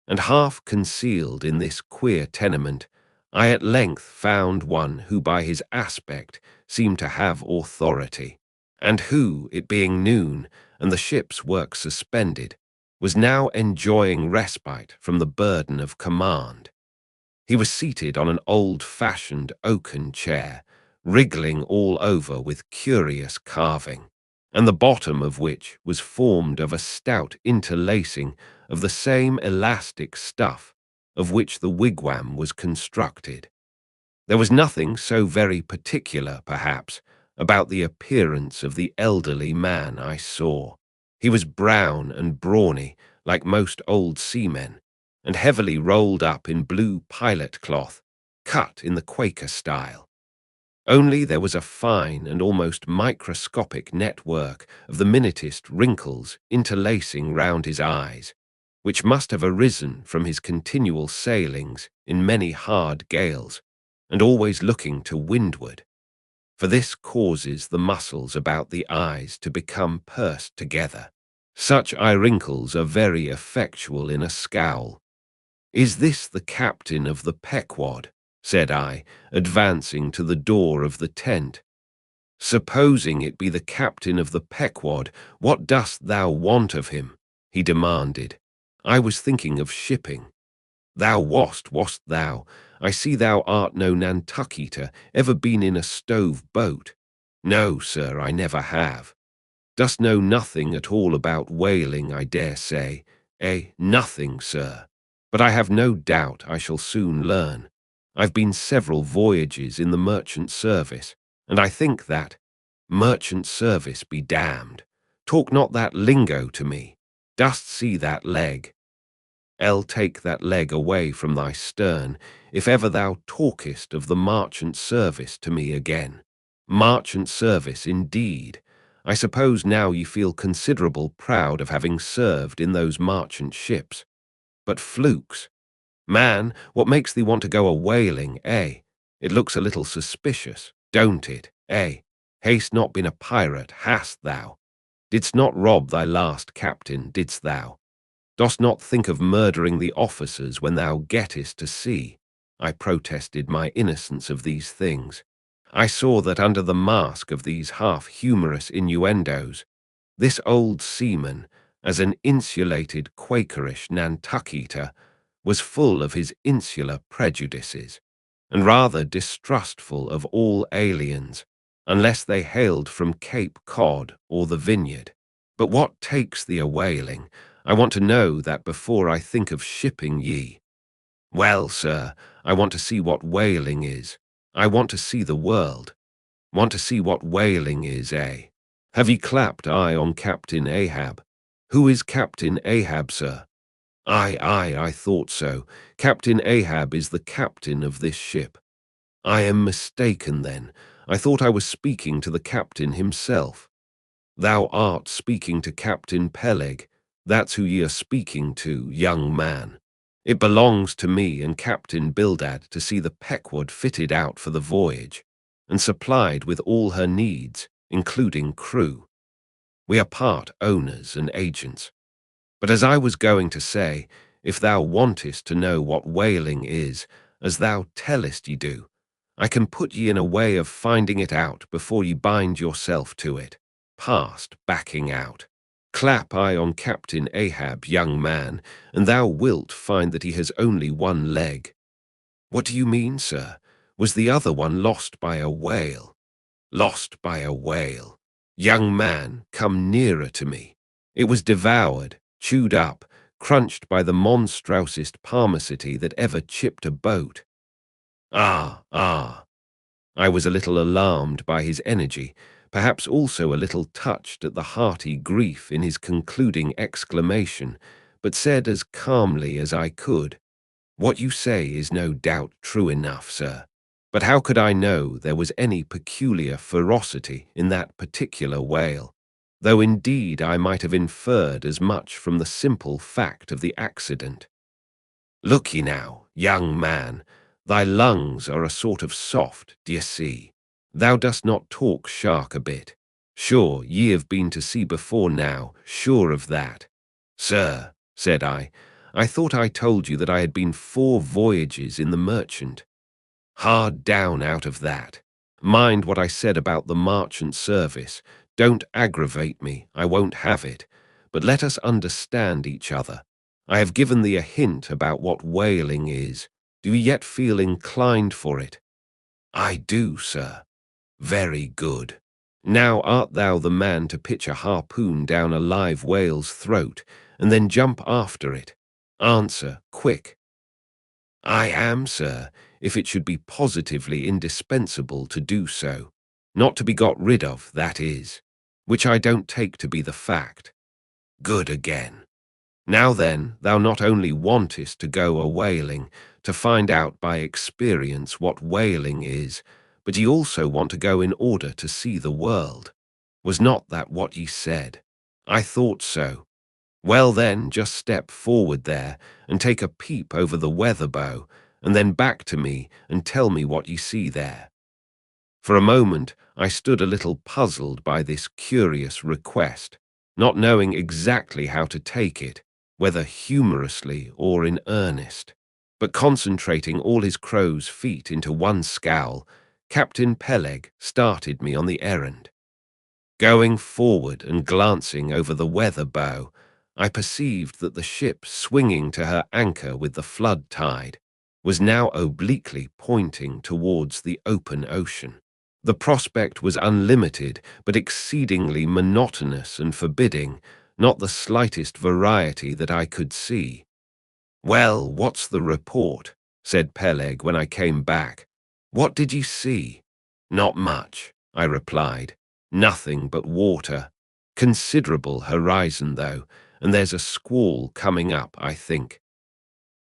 And half concealed in this queer tenement, I at length found one who by his aspect seemed to have authority, and who, it being noon and the ship's work suspended, was now enjoying respite from the burden of command. He was seated on an old-fashioned oaken chair, wriggling all over with curious carving, and the bottom of which was formed of a stout interlacing of the same elastic stuff of which the wigwam was constructed. There was nothing so very particular, perhaps, about the appearance of the elderly man I saw. He was brown and brawny, like most old seamen, and heavily rolled up in blue pilot cloth, cut in the Quaker style. Only there was a fine and almost microscopic network of the minutest wrinkles interlacing round his eyes, which must have arisen from his continual sailings in many hard gales, and always looking to windward. For this causes the muscles about the eyes to become pursed together. Such eye wrinkles are very effectual in a scowl. "Is this the captain of the Pequod?" said I, advancing to the door of the tent. "Supposing it be the captain of the Pequod, what dost thou want of him?" he demanded. "I was thinking of shipping." "Thou wast thou? I see thou art no Nantucketer, ever been in a stove boat." "No, sir, I never have." "Dost know nothing at all about whaling, I dare say?" "Nothing, sir. But I have no doubt I shall soon learn. I've been several voyages in the merchant service, and I think that—" "Merchant service be damned. Talk not that lingo to me. Dost see that leg? Take that leg away from thy stern, if ever thou talkest of the merchant service to me again. Merchant service, indeed. I suppose now ye feel considerable proud of having served in those merchant ships. But flukes! Man, what makes thee want to go a-whaling, eh? It looks a little suspicious, don't it, eh? Hast not been a pirate, hast thou? Didst not rob thy last captain, didst thou? Dost not think of murdering the officers when thou gettest to sea? I protested my innocence of these things. I saw that under the mask of these half-humorous innuendos, this old seaman, as an insulated Quakerish Nantucketer, was full of his insular prejudices, and rather distrustful of all aliens, unless they hailed from Cape Cod or the Vineyard. But what takes thee a-whaling? I want to know that before I think of shipping ye. Well, sir, I want to see what whaling is. I want to see the world. Want to see what whaling is, eh? Have ye clapped eye on Captain Ahab? Who is Captain Ahab, sir? I thought so. Captain Ahab is the captain of this ship. I am mistaken then. I thought I was speaking to the captain himself. Thou art speaking to Captain Peleg. That's who ye are speaking to, young man. It belongs to me and Captain Bildad to see the Pequod fitted out for the voyage, and supplied with all her needs, including crew. We are part owners and agents. But as I was going to say, if thou wantest to know what whaling is, as thou tellest ye do, I can put ye in a way of finding it out before ye bind yourself to it, past backing out. Clap eye on Captain Ahab, young man, and thou wilt find that he has only one leg. What do you mean, sir? Was the other one lost by a whale? Lost by a whale. Young man, come nearer to me. It was devoured, chewed up, crunched by the monstrosest parmacity that ever chipped a boat. Ah. I was a little alarmed by his energy, perhaps also a little touched at the hearty grief in his concluding exclamation, but said as calmly as I could, "What you say is no doubt true enough, sir. But how could I know there was any peculiar ferocity in that particular whale? Though indeed I might have inferred as much from the simple fact of the accident. Look ye now, young man, thy lungs are a sort of soft, d'ye see? Thou dost not talk shark a bit. Sure, ye have been to sea before now, sure of that." "Sir," said I thought I told you that I had been 4 voyages in the Merchant." "Hard down out of that. Mind what I said about the marchant service. Don't aggravate me, I won't have it. But let us understand each other. I have given thee a hint about what whaling is. Do you yet feel inclined for it?" "I do, sir." "Very good. Now art thou the man to pitch a harpoon down a live whale's throat, and then jump after it? Answer, quick." "I am, sir, if it should be positively indispensable to do so. Not to be got rid of, that is, which I don't take to be the fact." "Good again. Now then, thou not only wantest to go a-whaling, to find out by experience what whaling is, but ye also want to go in order to see the world. Was not that what ye said? I thought so. Well then, just step forward there, and take a peep over the weather bow, and then back to me and tell me what ye see there." For a moment I stood a little puzzled by this curious request, not knowing exactly how to take it, whether humorously or in earnest. But concentrating all his crow's feet into one scowl, Captain Peleg started me on the errand. Going forward and glancing over the weather bow, I perceived that the ship swinging to her anchor with the flood tide was now obliquely pointing towards the open ocean. The prospect was unlimited, but exceedingly monotonous and forbidding, not the slightest variety that I could see. "Well, what's the report?" said Peleg when I came back. "What did you see?" "Not much," I replied. "Nothing but water. Considerable horizon, though, and there's a squall coming up, I think."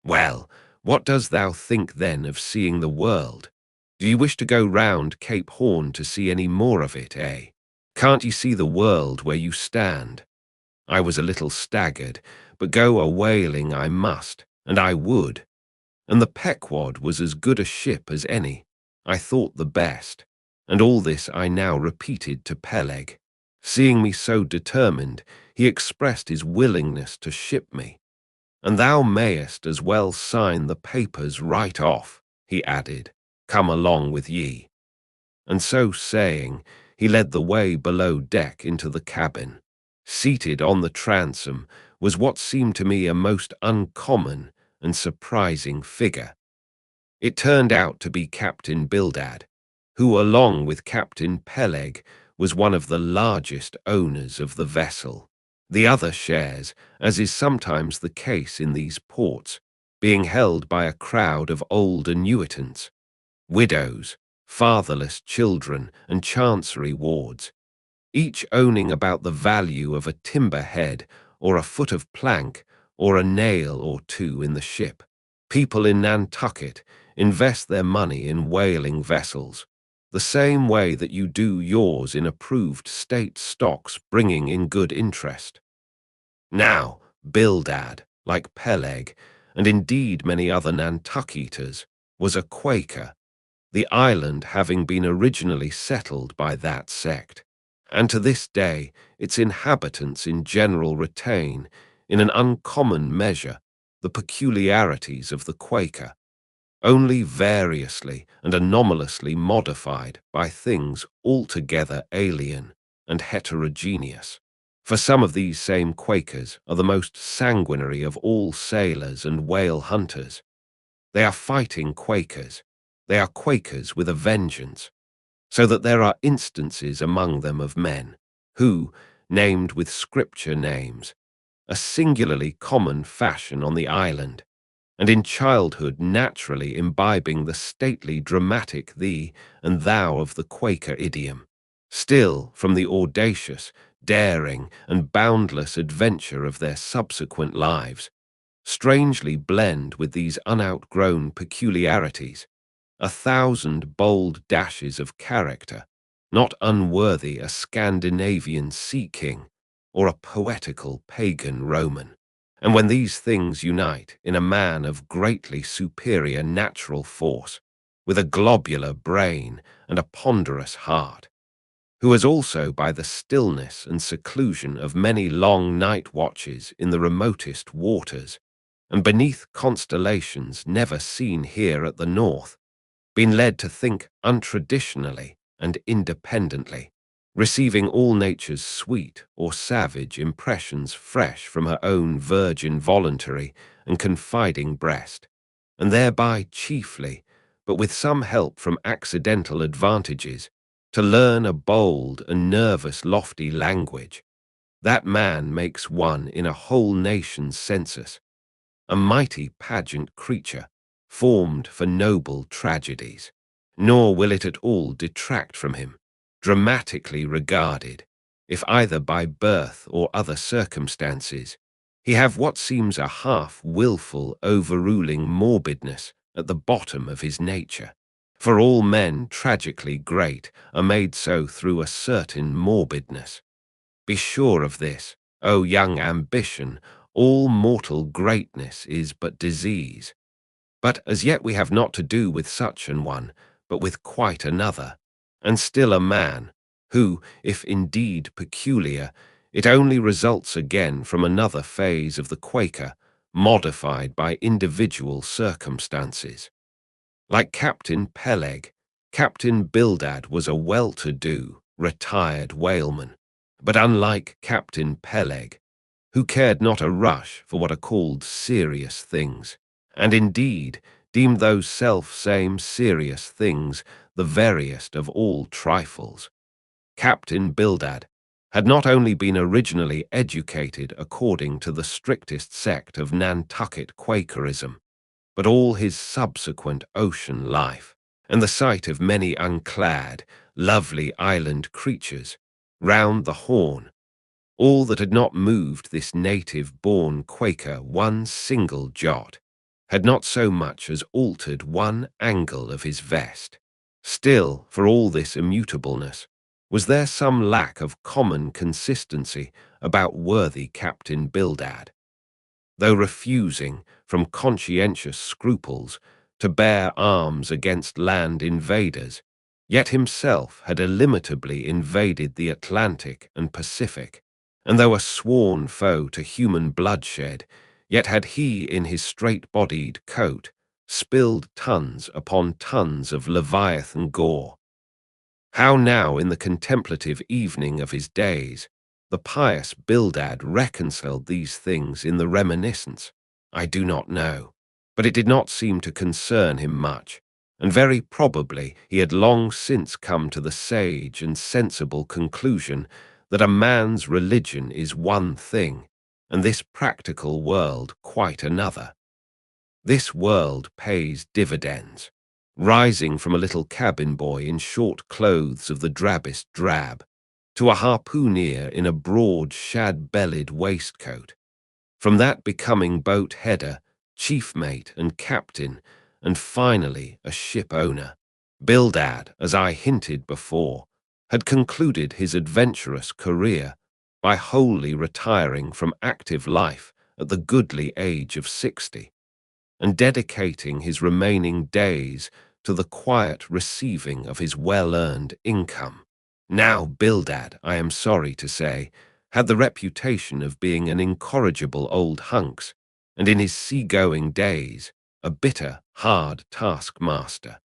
"Well, what dost thou think then of seeing the world? Do you wish to go round Cape Horn to see any more of it, eh? Can't you see the world where you stand?" I was a little staggered, but go a-whaling I must, and I would. And the Pequod was as good a ship as any. I thought the best, and all this I now repeated to Peleg. Seeing me so determined, he expressed his willingness to ship me. "And thou mayest as well sign the papers right off," he added. "Come along with ye." And so saying, he led the way below deck into the cabin. Seated on the transom was what seemed to me a most uncommon and surprising figure. It turned out to be Captain Bildad, who, along with Captain Peleg, was one of the largest owners of the vessel. The other shares, as is sometimes the case in these ports, being held by a crowd of old annuitants, widows, fatherless children, and chancery wards, each owning about the value of a timber head or a foot of plank or a nail or two in the ship. People in Nantucket invest their money in whaling vessels, the same way that you do yours in approved state stocks bringing in good interest. Now, Bildad, like Peleg, and indeed many other Nantucketers, was a Quaker, the island having been originally settled by that sect, and to this day its inhabitants in general retain, in an uncommon measure, the peculiarities of the Quaker, only variously and anomalously modified by things altogether alien and heterogeneous. For some of these same Quakers are the most sanguinary of all sailors and whale hunters. They are fighting Quakers. They are Quakers with a vengeance, so that there are instances among them of men who, named with scripture names, a singularly common fashion on the island, and in childhood naturally imbibing the stately dramatic thee and thou of the Quaker idiom, still from the audacious, daring, and boundless adventure of their subsequent lives, strangely blend with these unoutgrown peculiarities, a thousand bold dashes of character, not unworthy a Scandinavian sea king or a poetical pagan Roman. And when these things unite in a man of greatly superior natural force, with a globular brain and a ponderous heart, who has also by the stillness and seclusion of many long night watches in the remotest waters, and beneath constellations never seen here at the north, been led to think untraditionally and independently, receiving all nature's sweet or savage impressions fresh from her own virgin voluntary and confiding breast, and thereby chiefly, but with some help from accidental advantages, to learn a bold and nervous lofty language, that man makes one in a whole nation's census, a mighty pageant creature, formed for noble tragedies. Nor will it at all detract from him, dramatically regarded, if either by birth or other circumstances, he have what seems a half-wilful overruling morbidness at the bottom of his nature. For all men tragically great are made so through a certain morbidness. Be sure of this, O young ambition, all mortal greatness is but disease. But as yet we have not to do with such an one, but with quite another, and still a man, who, if indeed peculiar, it only results again from another phase of the Quaker, modified by individual circumstances. Like Captain Peleg, Captain Bildad was a well-to-do, retired whaleman, but unlike Captain Peleg, who cared not a rush for what are called serious things, and indeed deemed those self-same serious things the veriest of all trifles, Captain Bildad had not only been originally educated according to the strictest sect of Nantucket Quakerism, but all his subsequent ocean life, and the sight of many unclad, lovely island creatures round the Horn, all that had not moved this native-born Quaker one single jot, had not so much as altered one angle of his vest. Still, for all this immutableness, was there some lack of common consistency about worthy Captain Bildad? Though refusing, from conscientious scruples, to bear arms against land invaders, yet himself had illimitably invaded the Atlantic and Pacific, and though a sworn foe to human bloodshed, yet had he in his straight-bodied coat spilled tons upon tons of Leviathan gore. How now in the contemplative evening of his days, the pious Bildad reconciled these things in the reminiscence, I do not know, but it did not seem to concern him much, and very probably he had long since come to the sage and sensible conclusion that a man's religion is one thing, and this practical world quite another. This world pays dividends, rising from a little cabin boy in short clothes of the drabbest drab, to a harpooner in a broad shad-bellied waistcoat, from that becoming boat header, chief mate and captain, and finally a ship owner. Bildad, as I hinted before, had concluded his adventurous career by wholly retiring from active life at the goodly age of 60, and dedicating his remaining days to the quiet receiving of his well-earned income. Now Bildad, I am sorry to say, had the reputation of being an incorrigible old hunks, and in his sea-going days, a bitter, hard taskmaster.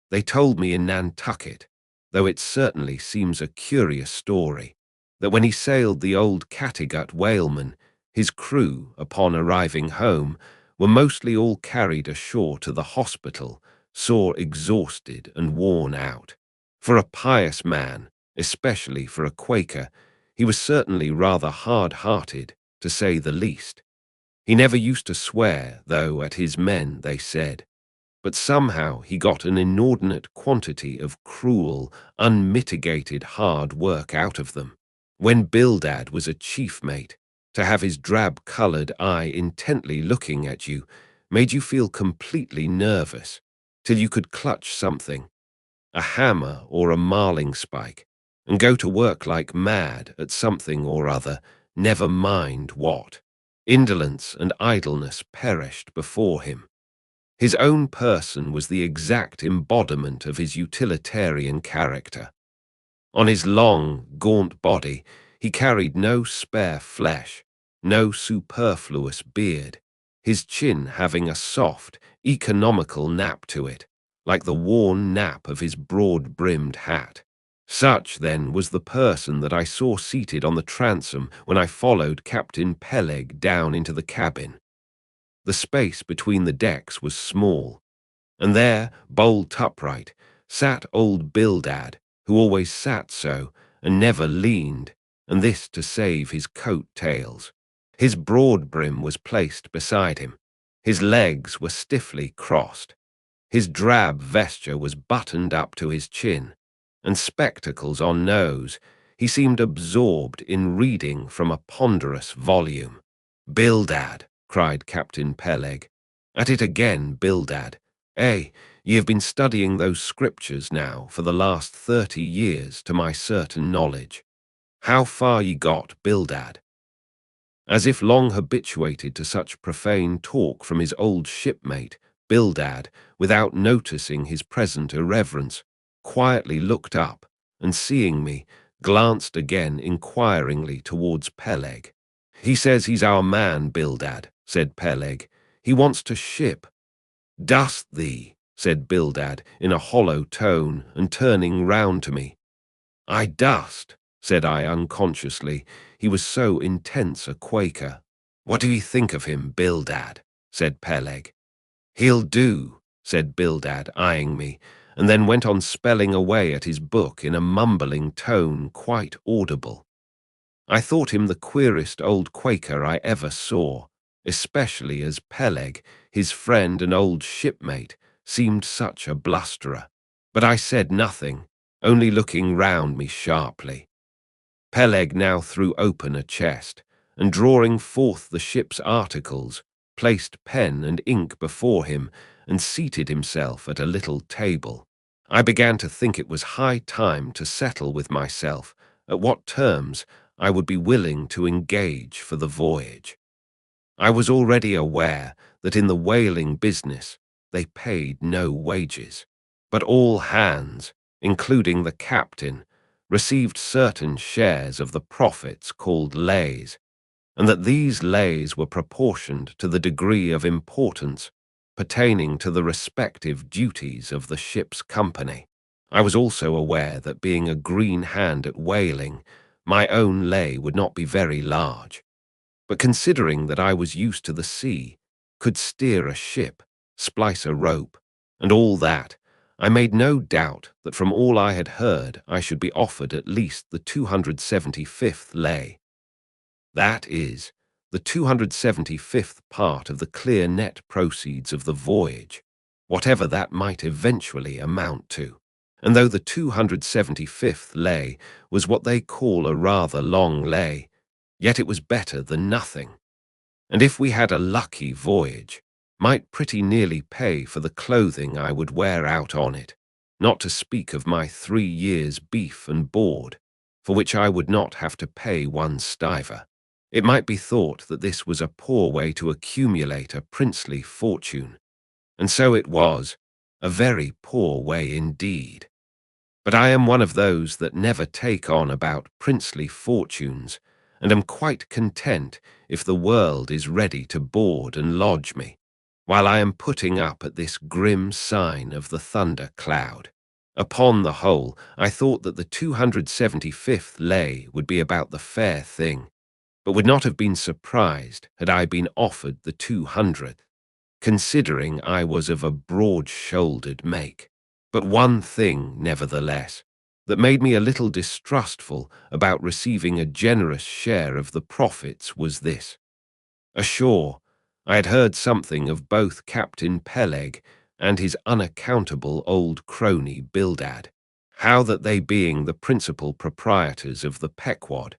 They told me in Nantucket, though it certainly seems a curious story, that when he sailed the old Cattegut whaleman, his crew, upon arriving home, were mostly all carried ashore to the hospital, sore exhausted and worn out. For a pious man, especially for a Quaker, he was certainly rather hard-hearted, to say the least. He never used to swear, though, at his men, they said, but somehow he got an inordinate quantity of cruel, unmitigated hard work out of them. When Bildad was a chief mate, to have his drab-coloured eye intently looking at you made you feel completely nervous, till you could clutch something, a hammer or a marling spike, and go to work like mad at something or other, never mind what. Indolence and idleness perished before him. His own person was the exact embodiment of his utilitarian character. On his long, gaunt body, he carried no spare flesh, no superfluous beard, his chin having a soft, economical nap to it, like the worn nap of his broad-brimmed hat. Such, then, was the person that I saw seated on the transom when I followed Captain Peleg down into the cabin. The space between the decks was small, and there, bolt upright, sat old Bildad, who always sat so, and never leaned, and this to save his coat tails. His broad brim was placed beside him. His legs were stiffly crossed. His drab vesture was buttoned up to his chin, and spectacles on nose. He seemed absorbed in reading from a ponderous volume. "Bildad," cried Captain Peleg. "At it again, Bildad. Ye have been studying those scriptures now for the last 30 years, to my certain knowledge. How far ye got, Bildad?" As if long habituated to such profane talk from his old shipmate, Bildad, without noticing his present irreverence, quietly looked up, and seeing me, glanced again inquiringly towards Peleg. "He says he's our man, Bildad," said Peleg. "He wants to ship." "Dost thee?" said Bildad in a hollow tone, and turning round to me. "I dust," said I unconsciously. He was so intense a Quaker. "What do ye think of him, Bildad?" said Peleg. "He'll do," said Bildad, eyeing me, and then went on spelling away at his book in a mumbling tone quite audible. I thought him the queerest old Quaker I ever saw, especially as Peleg, his friend and old shipmate, seemed such a blusterer. But I said nothing, only looking round me sharply. Peleg now threw open a chest, and drawing forth the ship's articles, placed pen and ink before him, and seated himself at a little table. I began to think it was high time to settle with myself at what terms I would be willing to engage for the voyage. I was already aware that in the whaling business they paid no wages, but all hands, including the captain, received certain shares of the profits called lays, and that these lays were proportioned to the degree of importance pertaining to the respective duties of the ship's company. I was also aware that being a green hand at whaling, my own lay would not be very large, but considering that I was used to the sea, could steer a ship, splice a rope, and all that, I made no doubt that from all I had heard I should be offered at least the 275th lay. That is, the 275th part of the clear net proceeds of the voyage, whatever that might eventually amount to. And though the 275th lay was what they call a rather long lay, yet it was better than nothing. and if we had a lucky voyage, might pretty nearly pay for the clothing I would wear out on it, not to speak of my 3 years' beef and board, for which I would not have to pay 1 stiver. It might be thought that this was a poor way to accumulate a princely fortune, and so it was, a very poor way indeed. But I am one of those that never take on about princely fortunes, and am quite content if the world is ready to board and lodge me, while I am putting up at this grim sign of the thunder cloud. Upon the whole, I thought that the 275th lay would be about the fair thing, but would not have been surprised had I been offered the 200th, considering I was of a broad-shouldered make. But one thing, nevertheless, that made me a little distrustful about receiving a generous share of the profits was this. Ashore, I had heard something of both Captain Peleg and his unaccountable old crony Bildad, how that they being the principal proprietors of the Pequod,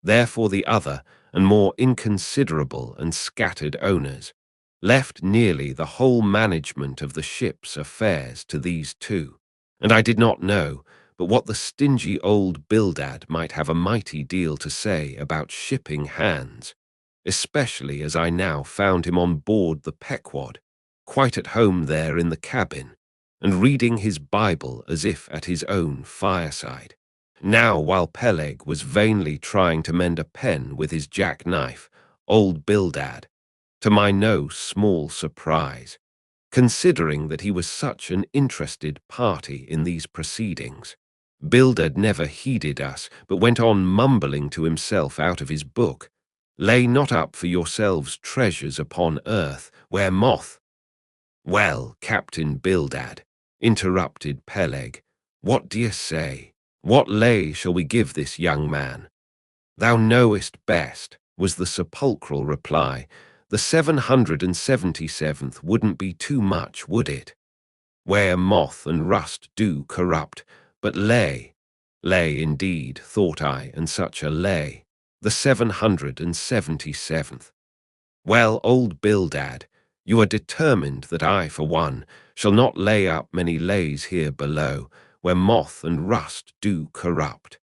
therefore the other and more inconsiderable and scattered owners, left nearly the whole management of the ship's affairs to these two, and I did not know but what the stingy old Bildad might have a mighty deal to say about shipping hands, especially as I now found him on board the Pequod, quite at home there in the cabin, and reading his Bible as if at his own fireside. Now, while Peleg was vainly trying to mend a pen with his jackknife, old Bildad, to my no small surprise, considering that he was such an interested party in these proceedings, Bildad never heeded us, but went on mumbling to himself out of his book, "Lay not up for yourselves treasures upon earth, where moth—" "Well, Captain Bildad," interrupted Peleg, "what do you say? What lay shall we give this young man?" "Thou knowest best," was the sepulchral reply. "The 777th wouldn't be too much, would it? Where moth and rust do corrupt, but lay indeed, thought I, and such a lay. The 777th. Well, old Bildad, you are determined that I, for one, shall not lay up many lays here below, where moth and rust do corrupt."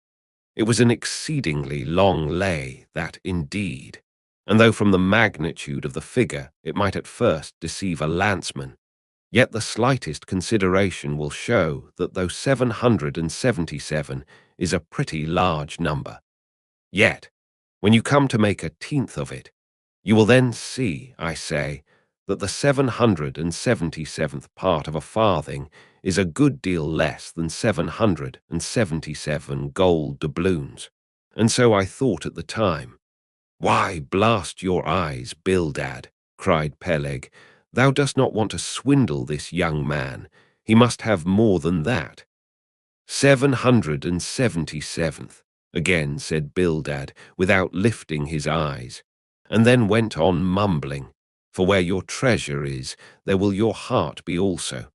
It was an exceedingly long lay, that indeed, and though from the magnitude of the figure it might at first deceive a landsman, yet the slightest consideration will show that though 777 is a pretty large number, yet, when you come to make a tenth of it, you will then see, I say, that the 777th part of a farthing is a good deal less than 777 gold doubloons, and so I thought at the time. "Why, blast your eyes, Bildad," cried Peleg, "thou dost not want to swindle this young man. He must have more than that." 777th, again said Bildad, without lifting his eyes, and then went on mumbling, "For where your treasure is, there will your heart be also."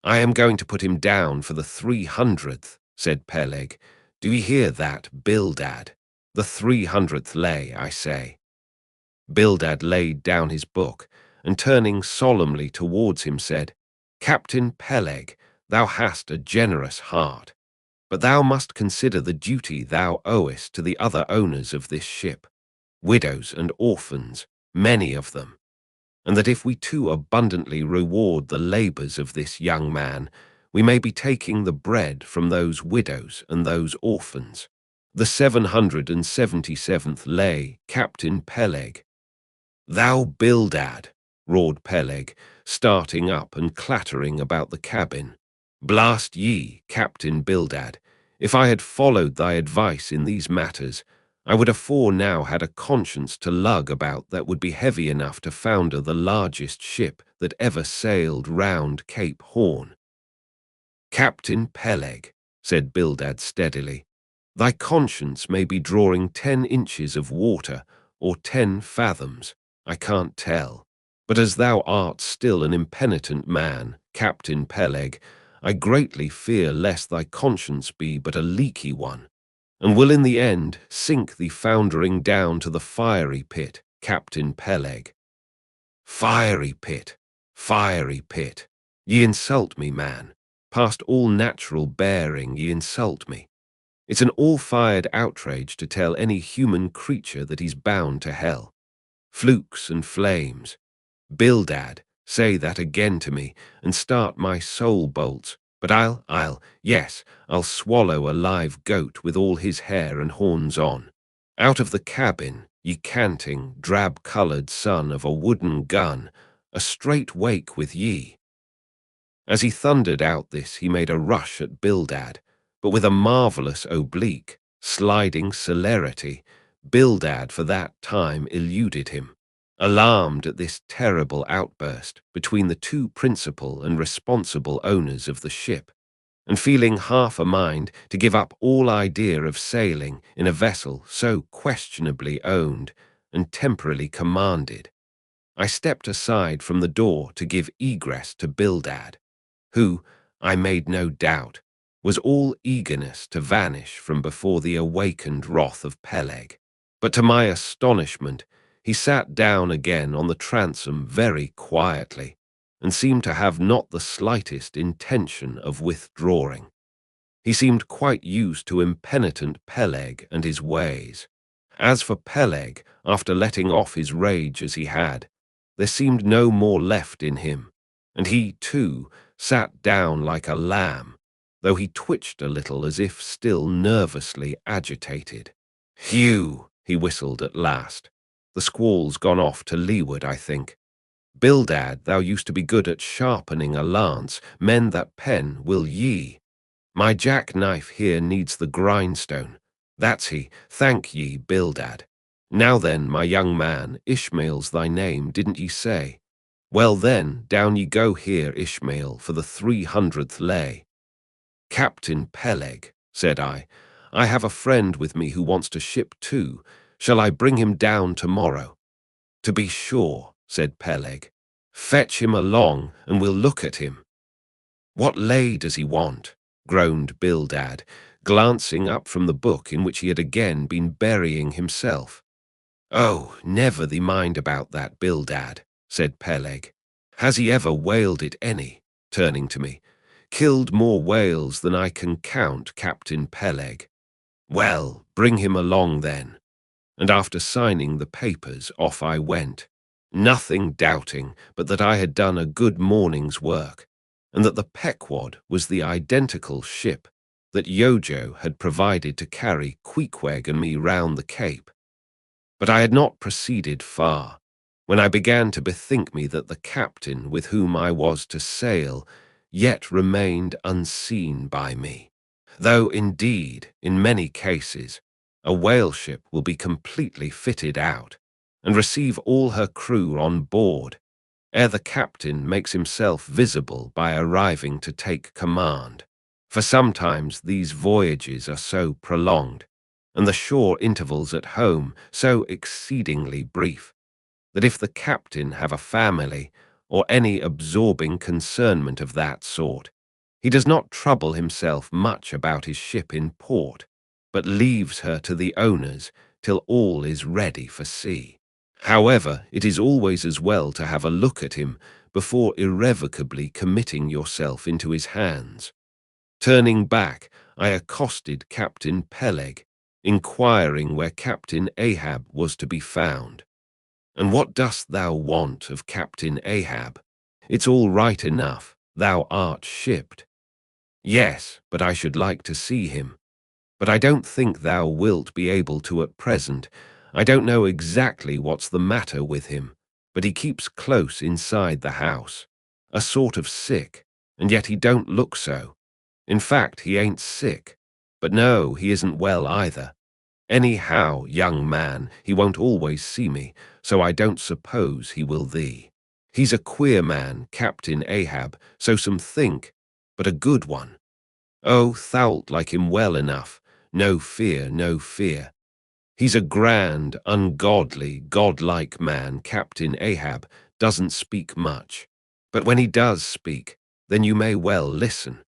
"I am going to put him down for the 300th, said Peleg. "Do you hear that, Bildad? The 300th lay, I say." Bildad laid down his book, and turning solemnly towards him said, "Captain Peleg, thou hast a generous heart, but thou must consider the duty thou owest to the other owners of this ship, widows and orphans, many of them, and that if we too abundantly reward the labours of this young man, we may be taking the bread from those widows and those orphans. The 777th lay, Captain Peleg." "Thou Bildad," roared Peleg, starting up and clattering about the cabin. "Blast ye, Captain Bildad, if I had followed thy advice in these matters, I would afore now had a conscience to lug about that would be heavy enough to founder the largest ship that ever sailed round Cape Horn." "Captain Peleg," said Bildad steadily, "thy conscience may be drawing 10 inches of water or 10 fathoms, I can't tell, but as thou art still an impenitent man, Captain Peleg, I greatly fear lest thy conscience be but a leaky one, and will in the end sink thee foundering down to the fiery pit, Captain Peleg. Fiery pit, ye insult me, man. Past all natural bearing ye insult me. It's an all-fired outrage to tell any human creature that he's bound to hell. Flukes and flames. Bildad, say that again to me, and start my soul bolts. But I'll swallow a live goat with all his hair and horns on. Out of the cabin, ye canting, drab-coloured son of a wooden gun, a straight wake with ye. As he thundered out this, he made a rush at Bildad, but with a marvellous oblique, sliding celerity, Bildad for that time eluded him. Alarmed at this terrible outburst between the two principal and responsible owners of the ship, and feeling half a mind to give up all idea of sailing in a vessel so questionably owned and temporarily commanded, I stepped aside from the door to give egress to Bildad, who, I made no doubt, was all eagerness to vanish from before the awakened wrath of Peleg. But to my astonishment, he sat down again on the transom very quietly, and seemed to have not the slightest intention of withdrawing. He seemed quite used to impenitent Peleg and his ways. As for Peleg, after letting off his rage as he had, there seemed no more left in him, and he, too, sat down like a lamb, though he twitched a little as if still nervously agitated. "Hugh," he whistled at last. "The squall's gone off to leeward, I think. Bildad, thou used to be good at sharpening a lance. Mend that pen, will ye? My jackknife here needs the grindstone. That's he. Thank ye, Bildad. Now then, my young man, Ishmael's thy name, didn't ye say? Well then, down ye go here, Ishmael, for the 300th lay." "Captain Peleg," said I have a friend with me who wants to ship too. Shall I bring him down tomorrow?" "To be sure," said Peleg. "Fetch him along, and we'll look at him." "What lay does he want?" groaned Bildad, glancing up from the book in which he had again been burying himself. "Oh, never thee mind about that, Bildad," said Peleg. "Has he ever whaled it any?" turning to me. "Killed more whales than I can count, Captain Peleg." "Well, bring him along then." And after signing the papers, off I went, nothing doubting but that I had done a good morning's work, and that the Pequod was the identical ship that Yojo had provided to carry Queequeg and me round the Cape. But I had not proceeded far, when I began to bethink me that the captain with whom I was to sail yet remained unseen by me, though indeed, in many cases, a whale ship will be completely fitted out, and receive all her crew on board, ere the captain makes himself visible by arriving to take command. For sometimes these voyages are so prolonged, and the shore intervals at home so exceedingly brief, that if the captain have a family, or any absorbing concernment of that sort, he does not trouble himself much about his ship in port, but leaves her to the owners till all is ready for sea. However, it is always as well to have a look at him before irrevocably committing yourself into his hands. Turning back, I accosted Captain Peleg, inquiring where Captain Ahab was to be found. "And what dost thou want of Captain Ahab? It's all right enough, thou art shipped." "Yes, but I should like to see him. But I don't think thou wilt be able to at present. I don't know exactly what's the matter with him, but he keeps close inside the house, a sort of sick, and yet he don't look so. In fact, he ain't sick, but no, he isn't well either. Anyhow, young man, he won't always see me, so I don't suppose he will thee. He's a queer man, Captain Ahab, so some think, but a good one. Oh, thou'lt like him well enough, no fear, no fear. He's a grand, ungodly, godlike man, Captain Ahab, doesn't speak much. But when he does speak, then you may well listen.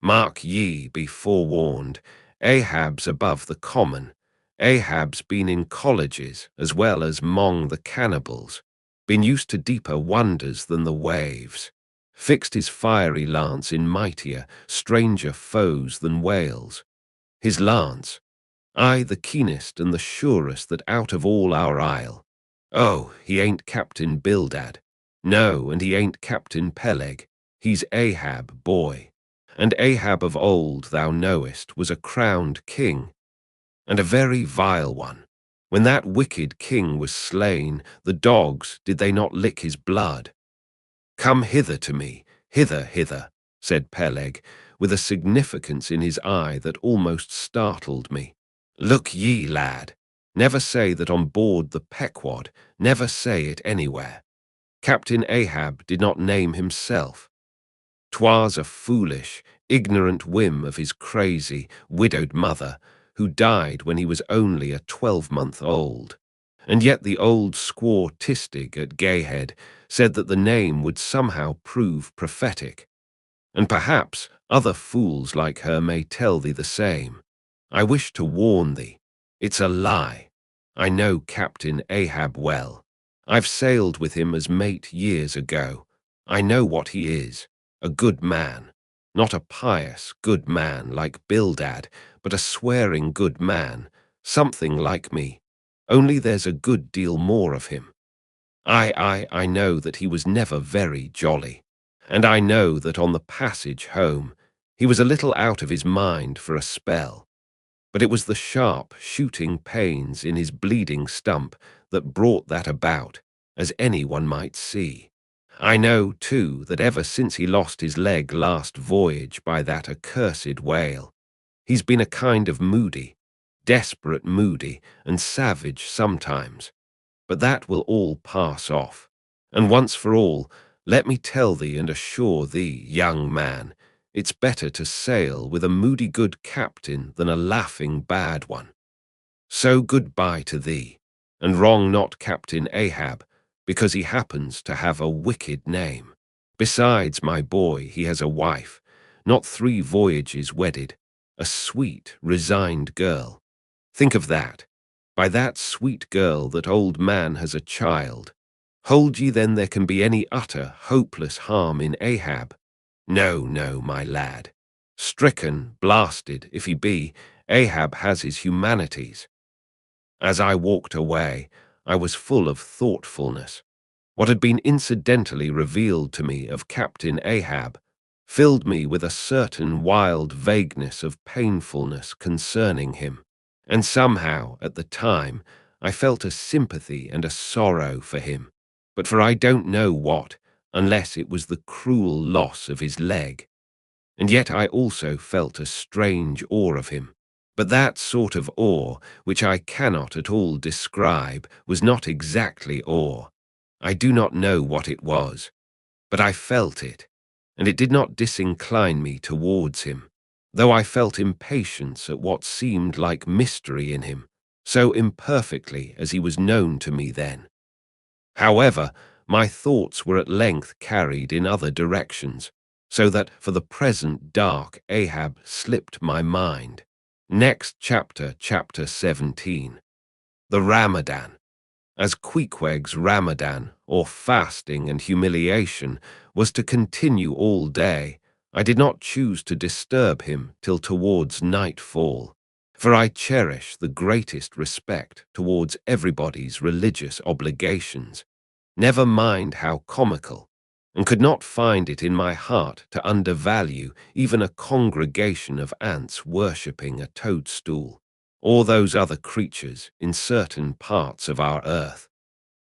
Mark ye, be forewarned, Ahab's above the common, Ahab's been in colleges as well as 'mong the cannibals, been used to deeper wonders than the waves, fixed his fiery lance in mightier, stranger foes than whales. His lance, aye, the keenest and the surest that out of all our isle. Oh, he ain't Captain Bildad. No, and he ain't Captain Peleg. He's Ahab, boy. And Ahab of old, thou knowest, was a crowned king, and a very vile one. When that wicked king was slain, the dogs, did they not lick his blood? Come hither to me, hither, hither, said Peleg, with a significance in his eye that almost startled me. Look ye, lad, never say that on board the Pequod, never say it anywhere. Captain Ahab did not name himself. 'Twas a foolish, ignorant whim of his crazy, widowed mother, who died when he was only a 12-month old. And yet the old squaw Tistig at Gayhead said that the name would somehow prove prophetic. And perhaps other fools like her may tell thee the same. I wish to warn thee. It's a lie. I know Captain Ahab well. I've sailed with him as mate years ago. I know what he is. A good man. Not a pious, good man like Bildad, but a swearing good man. Something like me. Only there's a good deal more of him. I know that he was never very jolly. And I know that on the passage home, he was a little out of his mind for a spell. But it was the sharp, shooting pains in his bleeding stump that brought that about, as anyone might see. I know, too, that ever since he lost his leg last voyage by that accursed whale, he's been a kind of moody, desperate moody, and savage sometimes. But that will all pass off. And once for all, let me tell thee and assure thee, young man, it's better to sail with a moody good captain than a laughing bad one. So good-bye to thee, and wrong not Captain Ahab, because he happens to have a wicked name. Besides, my boy, he has a wife, not 3 voyages wedded, a sweet, resigned girl. Think of that. By that sweet girl that old man has a child. Hold ye then there can be any utter, hopeless harm in Ahab? No, no, my lad. Stricken, blasted, if he be, Ahab has his humanities. As I walked away, I was full of thoughtfulness. What had been incidentally revealed to me of Captain Ahab filled me with a certain wild vagueness of painfulness concerning him, and somehow, at the time, I felt a sympathy and a sorrow for him, but for I don't know what, unless it was the cruel loss of his leg. And yet I also felt a strange awe of him. But that sort of awe, which I cannot at all describe, was not exactly awe. I do not know what it was, but I felt it, and it did not disincline me towards him, though I felt impatience at what seemed like mystery in him, so imperfectly as he was known to me then. However, my thoughts were at length carried in other directions, so that for the present dark Ahab slipped my mind. Next chapter, chapter 17. The Ramadan. As Queequeg's Ramadan, or fasting and humiliation, was to continue all day, I did not choose to disturb him till towards nightfall, for I cherish the greatest respect towards everybody's religious obligations, never mind how comical, and could not find it in my heart to undervalue even a congregation of ants worshipping a toadstool, or those other creatures in certain parts of our earth,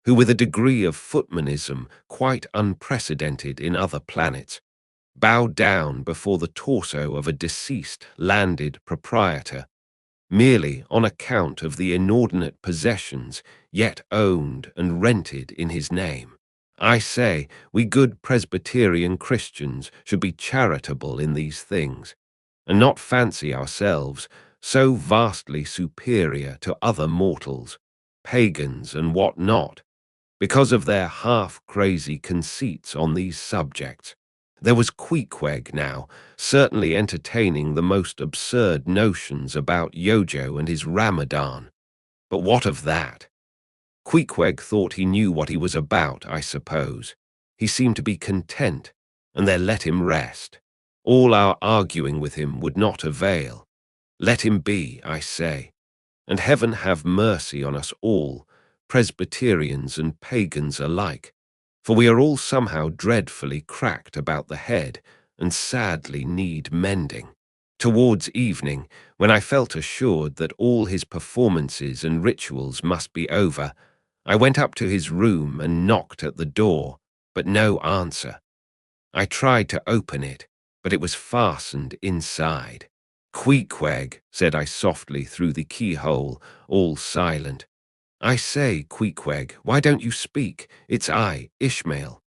who with a degree of footmanism quite unprecedented in other planets, bow down before the torso of a deceased landed proprietor, merely on account of the inordinate possessions yet owned and rented in his name. I say, we good Presbyterian Christians should be charitable in these things, and not fancy ourselves so vastly superior to other mortals, pagans and what not, because of their half-crazy conceits on these subjects. There was Queequeg now, certainly entertaining the most absurd notions about Yojo and his Ramadan, But what of that? Queequeg thought he knew what he was about, I suppose. He seemed to be content, and they let him rest. All our arguing with him would not avail. Let him be, I say. And heaven have mercy on us all, Presbyterians and pagans alike, for we are all somehow dreadfully cracked about the head and sadly need mending. Towards evening, when I felt assured that all his performances and rituals must be over, I went up to his room and knocked at the door, but no answer. I tried to open it, but it was fastened inside. "Queequeg," said I softly through the keyhole, all silent. "I say, Queequeg, why don't you speak? It's I, Ishmael."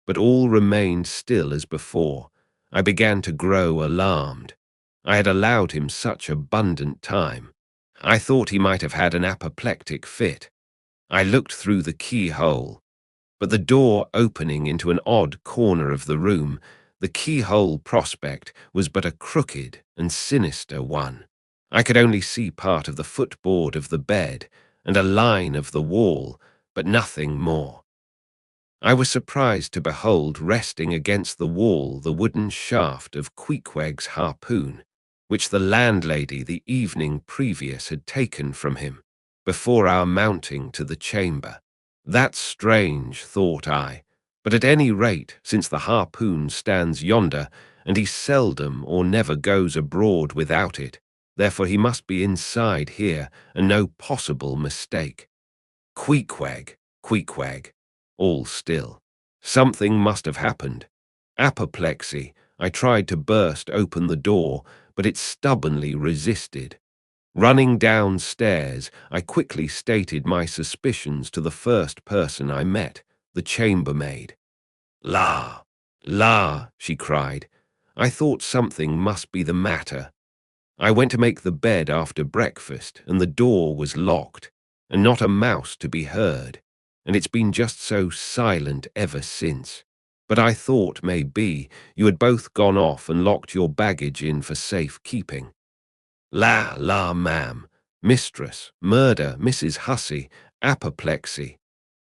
But all remained still as before. I began to grow alarmed. I had allowed him such abundant time. I thought he might have had an apoplectic fit. I looked through the keyhole, but the door opening into an odd corner of the room, the keyhole prospect was but a crooked and sinister one. I could only see part of the footboard of the bed and a line of the wall, but nothing more. I was surprised to behold resting against the wall the wooden shaft of Queequeg's harpoon, which the landlady the evening previous had taken from him, before our mounting to the chamber. That's strange, thought I, but at any rate, since the harpoon stands yonder, and he seldom or never goes abroad without it, therefore he must be inside here, and no possible mistake. Queequeg, Queequeg, all still. Something must have happened. Apoplexy. I tried to burst open the door, but it stubbornly resisted. Running downstairs, I quickly stated my suspicions to the first person I met, the chambermaid. "La, la," she cried. I thought something must be the matter. I went to make the bed after breakfast, and the door was locked, and not a mouse to be heard, and it's been just so silent ever since. But I thought, maybe, you had both gone off and locked your baggage in for safe keeping. "La, la, ma'am, mistress, murder, Mrs. Hussey, apoplexy."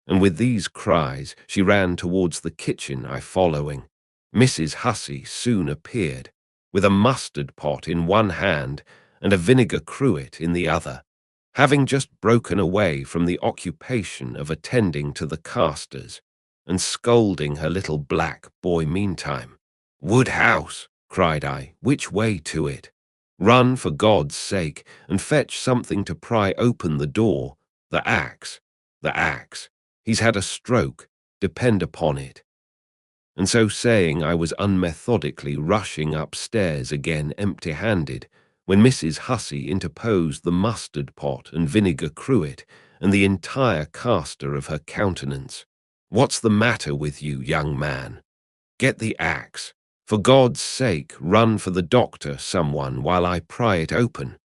And with these cries, she ran towards the kitchen, I following. Mrs. Hussey soon appeared, with a mustard pot in one hand and a vinegar cruet in the other, having just broken away from the occupation of attending to the casters, and scolding her little black boy meantime. "Woodhouse," cried I, "which way to it? Run, for God's sake, and fetch something to pry open the door. The axe, the axe. He's had a stroke, depend upon it." And so saying, I was unmethodically rushing upstairs again empty-handed, when Mrs. Hussey interposed the mustard pot and vinegar cruet and the entire caster of her countenance. "What's the matter with you, young man? Get the axe. For God's sake, run for the doctor, someone, while I pry it open."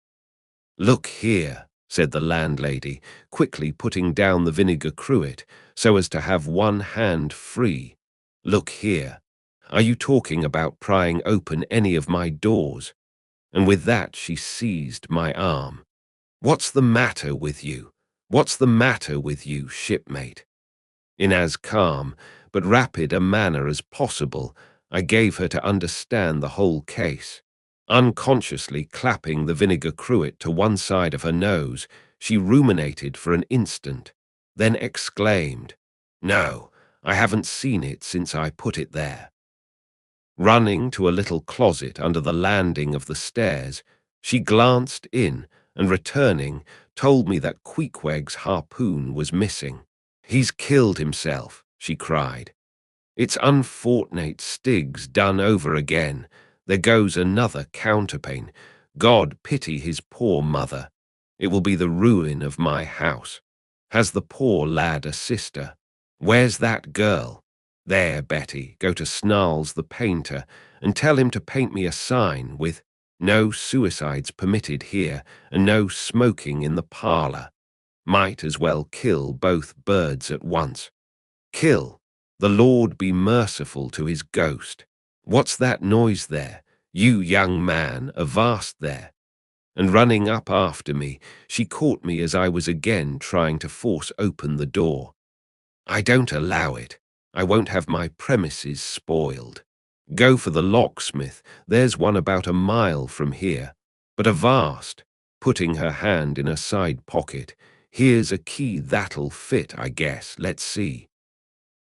"Look here," said the landlady, quickly putting down the vinegar cruet so as to have one hand free. "Look here. Are you talking about prying open any of my doors?" And with that she seized my arm. "What's the matter with you? What's the matter with you, shipmate?" In as calm but rapid a manner as possible, I gave her to understand the whole case. Unconsciously clapping the vinegar cruet to one side of her nose, she ruminated for an instant, then exclaimed, "No, I haven't seen it since I put it there." Running to a little closet under the landing of the stairs, she glanced in and, returning, told me that Queequeg's harpoon was missing. "He's killed himself," she cried. "It's unfortunate Stiggs done over again. There goes another counterpane. God pity his poor mother. It will be the ruin of my house. Has the poor lad a sister? Where's that girl? There, Betty, go to Snarls the painter and tell him to paint me a sign with 'No suicides permitted here' and 'No smoking in the parlor.' Might as well kill both birds at once. Kill. The Lord be merciful to his ghost. What's that noise there? You young man, avast there." and running up after me, she caught me as I was again trying to force open the door. "I don't allow it. I won't have my premises spoiled. Go for the locksmith. There's one about a mile from here, but a vast," putting her hand in a side pocket. "Here's a key that'll fit, I guess. Let's see."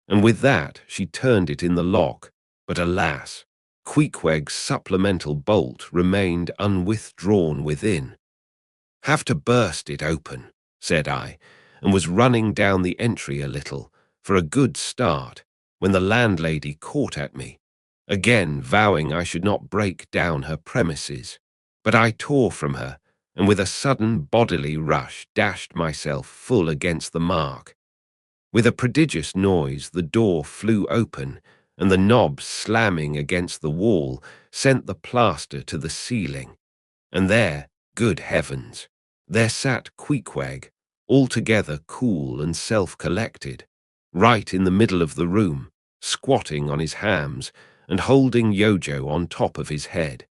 And with that, she turned it in the lock, but alas, Queequeg's supplemental bolt remained unwithdrawn within. "Have to burst it open," said I, and was running down the entry a little, for a good start, when the landlady caught at me, again vowing I should not break down her premises. But I tore from her, and with a sudden bodily rush dashed myself full against the mark. With a prodigious noise the door flew open, and the knob slamming against the wall sent the plaster to the ceiling. And there, good heavens, there sat Queequeg, altogether cool and self-collected, right in the middle of the room, squatting on his hams and holding Yojo on top of his head.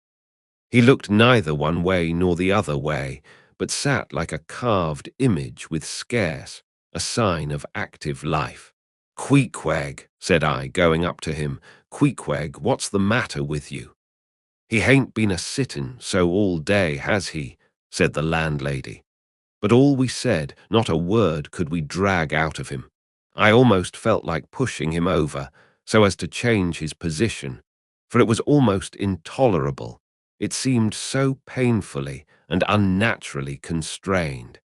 He looked neither one way nor the other way, but sat like a carved image with scarce a sign of active life. "Queequeg," said I, going up to him, "Queequeg, what's the matter with you?" "He hain't been a-sittin' so all day, has he?" said the landlady. But all we said, not a word could we drag out of him. I almost felt like pushing him over, so as to change his position, for it was almost intolerable. It seemed so painfully and unnaturally constrained.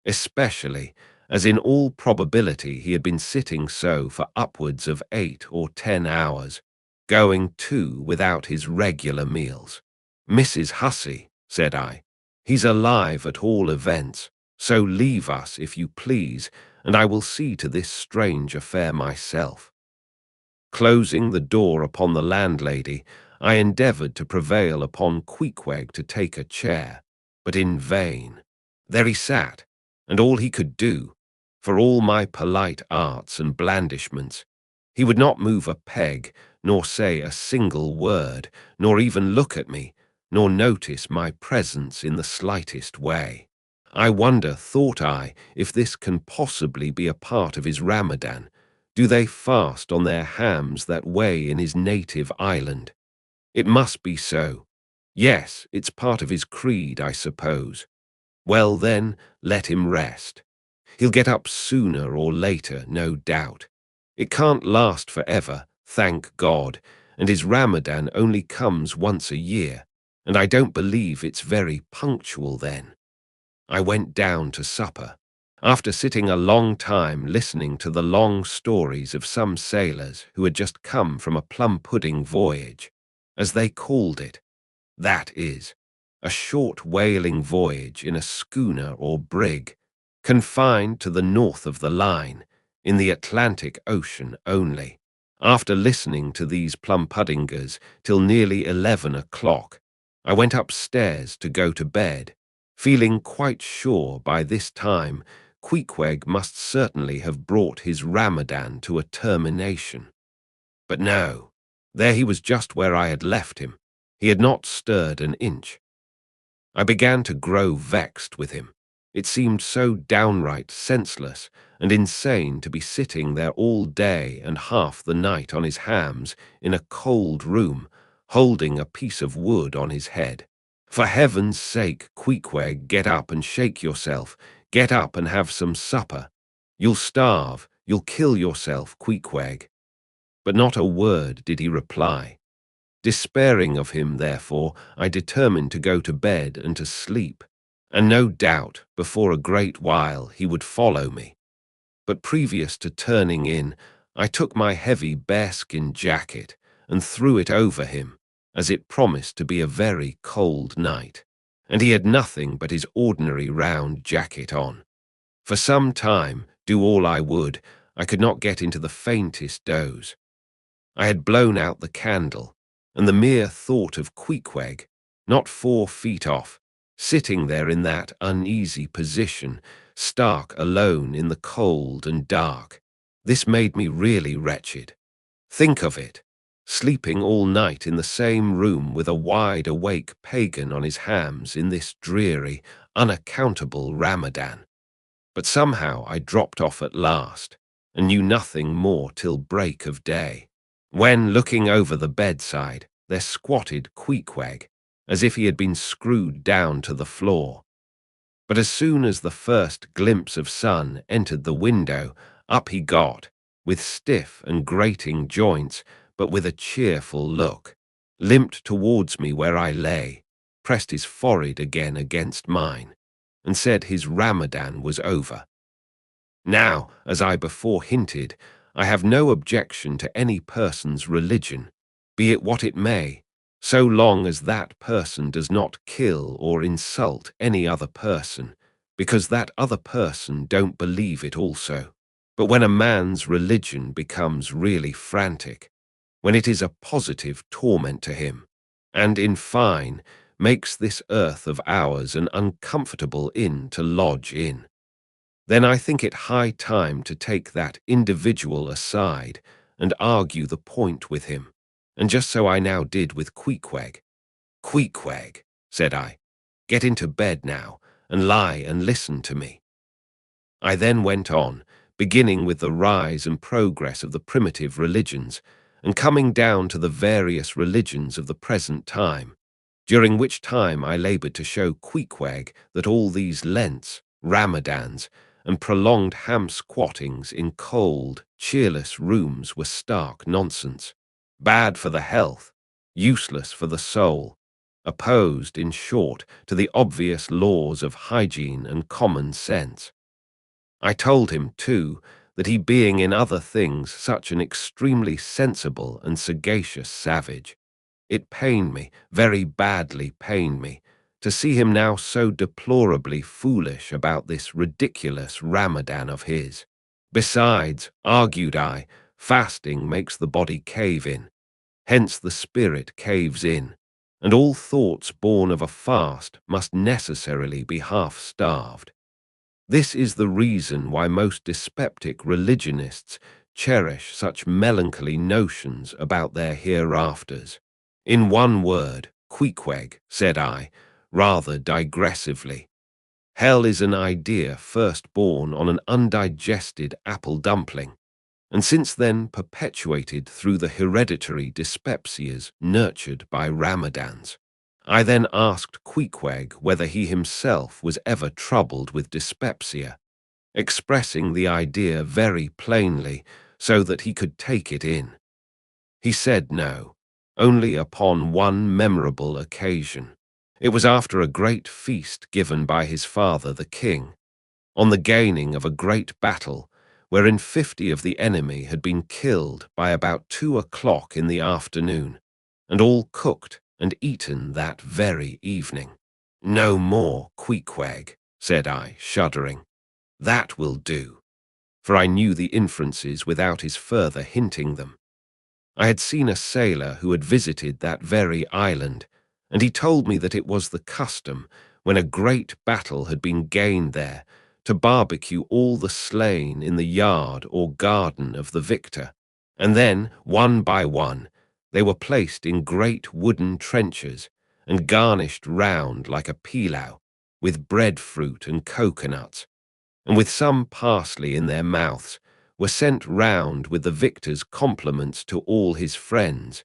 Especially as in all probability he had been sitting so for upwards of 8 or 10 hours, going too without his regular meals. "Mrs. Hussey," said I, "he's alive at all events, so leave us if you please, and I will see to this strange affair myself." Closing the door upon the landlady, I endeavoured to prevail upon Queequeg to take a chair, but in vain. There he sat, and all he could do, for all my polite arts and blandishments, he would not move a peg, nor say a single word, nor even look at me, nor notice my presence in the slightest way. I wonder, thought I, if this can possibly be a part of his Ramadan. Do they fast on their hams that way in his native island? It must be so. Yes, it's part of his creed, I suppose. Well then, let him rest. He'll get up sooner or later, no doubt. It can't last forever, thank God, and his Ramadan only comes once a year, and I don't believe it's very punctual then. I went down to supper, after sitting a long time listening to the long stories of some sailors who had just come from a plum-pudding voyage, as they called it. That is, a short whaling voyage in a schooner or brig, confined to the north of the line, in the Atlantic Ocean only. After listening to these plum-puddingers till nearly 11 o'clock, I went upstairs to go to bed, feeling quite sure by this time Queequeg must certainly have brought his Ramadan to a termination. But no, there he was just where I had left him. He had not stirred an inch. I began to grow vexed with him. It seemed so downright senseless and insane to be sitting there all day and half the night on his hams in a cold room, holding a piece of wood on his head. For heaven's sake, Queequeg, get up and shake yourself. Get up and have some supper. You'll starve. You'll kill yourself, Queequeg. But not a word did he reply. Despairing of him, therefore, I determined to go to bed and to sleep, and no doubt, before a great while, he would follow me. But previous to turning in, I took my heavy bearskin jacket and threw it over him, as it promised to be a very cold night, and he had nothing but his ordinary round jacket on. For some time, do all I would, I could not get into the faintest doze. I had blown out the candle, and the mere thought of Queequeg, not 4 feet off, sitting there in that uneasy position, stark alone in the cold and dark, this made me really wretched. Think of it, sleeping all night in the same room with a wide-awake pagan on his hams in this dreary, unaccountable Ramadan. But somehow I dropped off at last, and knew nothing more till break of day, when, looking over the bedside, there squatted Queequeg, as if he had been screwed down to the floor. But as soon as the first glimpse of sun entered the window, up he got, with stiff and grating joints, but with a cheerful look, limped towards me where I lay, pressed his forehead again against mine, and said his Ramadan was over. Now, as I before hinted, I have no objection to any person's religion, be it what it may, so long as that person does not kill or insult any other person, because that other person don't believe it also. But when a man's religion becomes really frantic, when it is a positive torment to him, and, in fine, makes this earth of ours an uncomfortable inn to lodge in, then I think it high time to take that individual aside and argue the point with him, and just so I now did with Queequeg. "Queequeg," said I, "get into bed now, and lie and listen to me." I then went on, beginning with the rise and progress of the primitive religions, and coming down to the various religions of the present time, during which time I labored to show Queequeg that all these Lents, Ramadans, and prolonged ham-squattings in cold, cheerless rooms were stark nonsense, bad for the health, useless for the soul, opposed, in short, to the obvious laws of hygiene and common sense. I told him, too, that he being in other things such an extremely sensible and sagacious savage, it pained me, very badly pained me, to see him now so deplorably foolish about this ridiculous Ramadan of his. Besides, argued I, fasting makes the body cave in, hence the spirit caves in, and all thoughts born of a fast must necessarily be half-starved. This is the reason why most dyspeptic religionists cherish such melancholy notions about their hereafters. In one word, Queequeg, said I, rather digressively, hell is an idea first born on an undigested apple dumpling, and since then perpetuated through the hereditary dyspepsias nurtured by Ramadans. I then asked Queequeg whether he himself was ever troubled with dyspepsia, expressing the idea very plainly so that he could take it in. He said no, only upon one memorable occasion. It was after a great feast given by his father the king, on the gaining of a great battle, wherein 50 of the enemy had been killed by about 2 o'clock in the afternoon, and all cooked and eaten that very evening. "No more, Queequeg," said I, shuddering. "That will do," for I knew the inferences without his further hinting them. I had seen a sailor who had visited that very island, and he told me that it was the custom, when a great battle had been gained there, to barbecue all the slain in the yard or garden of the victor, and then, one by one, they were placed in great wooden trenchers and garnished round like a pilau, with breadfruit and coconuts, and with some parsley in their mouths, were sent round with the victor's compliments to all his friends,